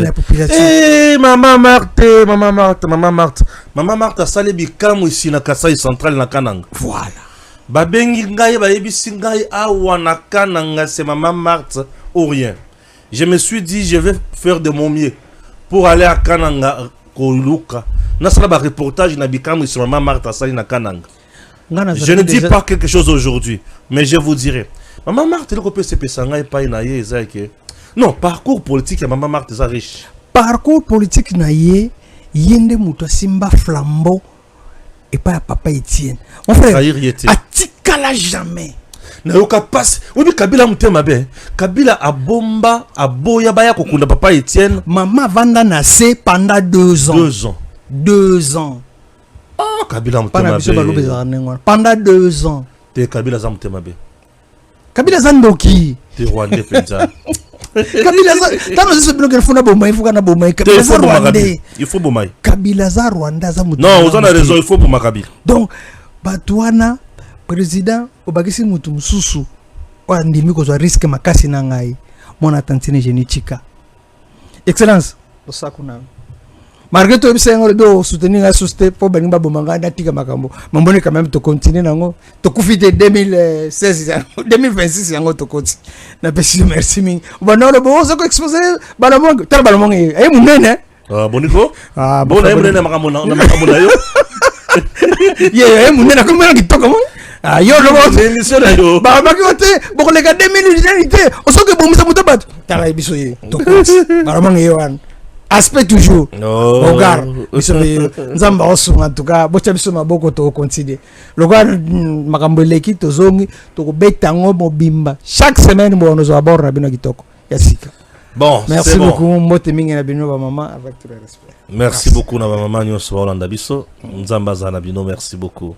Maman Marthe. Maman Marthe a salé bikamu ici na Kasai central na Kananga. Voilà. Babengi ngai ba yebisi ngai awa na Kananga, c'est maman Marthe ou rien. Je me suis dit je vais faire de mon mieux pour aller à Kananga Koluka. Na sala ba reportage na bikamu sur maman Marthe a salé na Kananga. Je ne dis pas quelque chose aujourd'hui, mais je vous dirai. Maman Marthe le copé c'est ngai pa na ye ezake. Non, parcours politique ya maman Marthe est riche. Parcours politique na ye yende muto simba flambeau et pas papa Etienne. Mon frère, atikala jamais. Na yoka passe. Oui, Kabila mutema be. Kabila abomba aboya baya kokunda papa Etienne. Maman Vanda nasé pendant 2 ans. 2 ans. 2 ans. Ah, Kabila mutema be. Pendant 2 ans. Te Kabila za mutema be. Kabila Zandoki. Te Rwandais penza. Kabila za tano sisi bloquer il faut na bomai, il faut na bomai. Kabila za Rwandais. Il faut bomai. Kabila za Rwanda za mutu. Non, vous en avez raison, il faut bomai Kabila. Donc Batouana président obakisi mutu mususu wa ndimi ko zo risque makasi na ngai. Mona tantine genichika. Excellence. Osakuna. Malgré tout, c'est un soutenir la société pour venir à Bomanga, Natika Makambo. Mon bonnet, quand même, tu continues, non? Tu coupes de 2016, 2026, et tu continues. Merci. Bon, non, le bon, c'est exposé. Balamong, t'as balamong, et mon nez, ah, bonico? Ah, bon, et mon nez, Makamona, Makamonayo. Yeah, mon nez, comment il toque, ah, yo, le bon, bah, ma côté, bon, les gars, 2000, on sent que bon, ça m'a t'as la bisoye. Balamong, Yohan. Aspect toujours. Regarde, Nzamba osunga en tout cas, bocha biso maboko to considérer. Regarde makambo leki to zongi to beta ngo mobimba. Chaque semaine bo nous abord rabino kitoko. Yasika. Bon, merci beaucoup mbote mingi na bino ba maman avec tout le respect. Merci beaucoup na ba maman nyo so Holanda biso. Nzamba za na bino, merci beaucoup.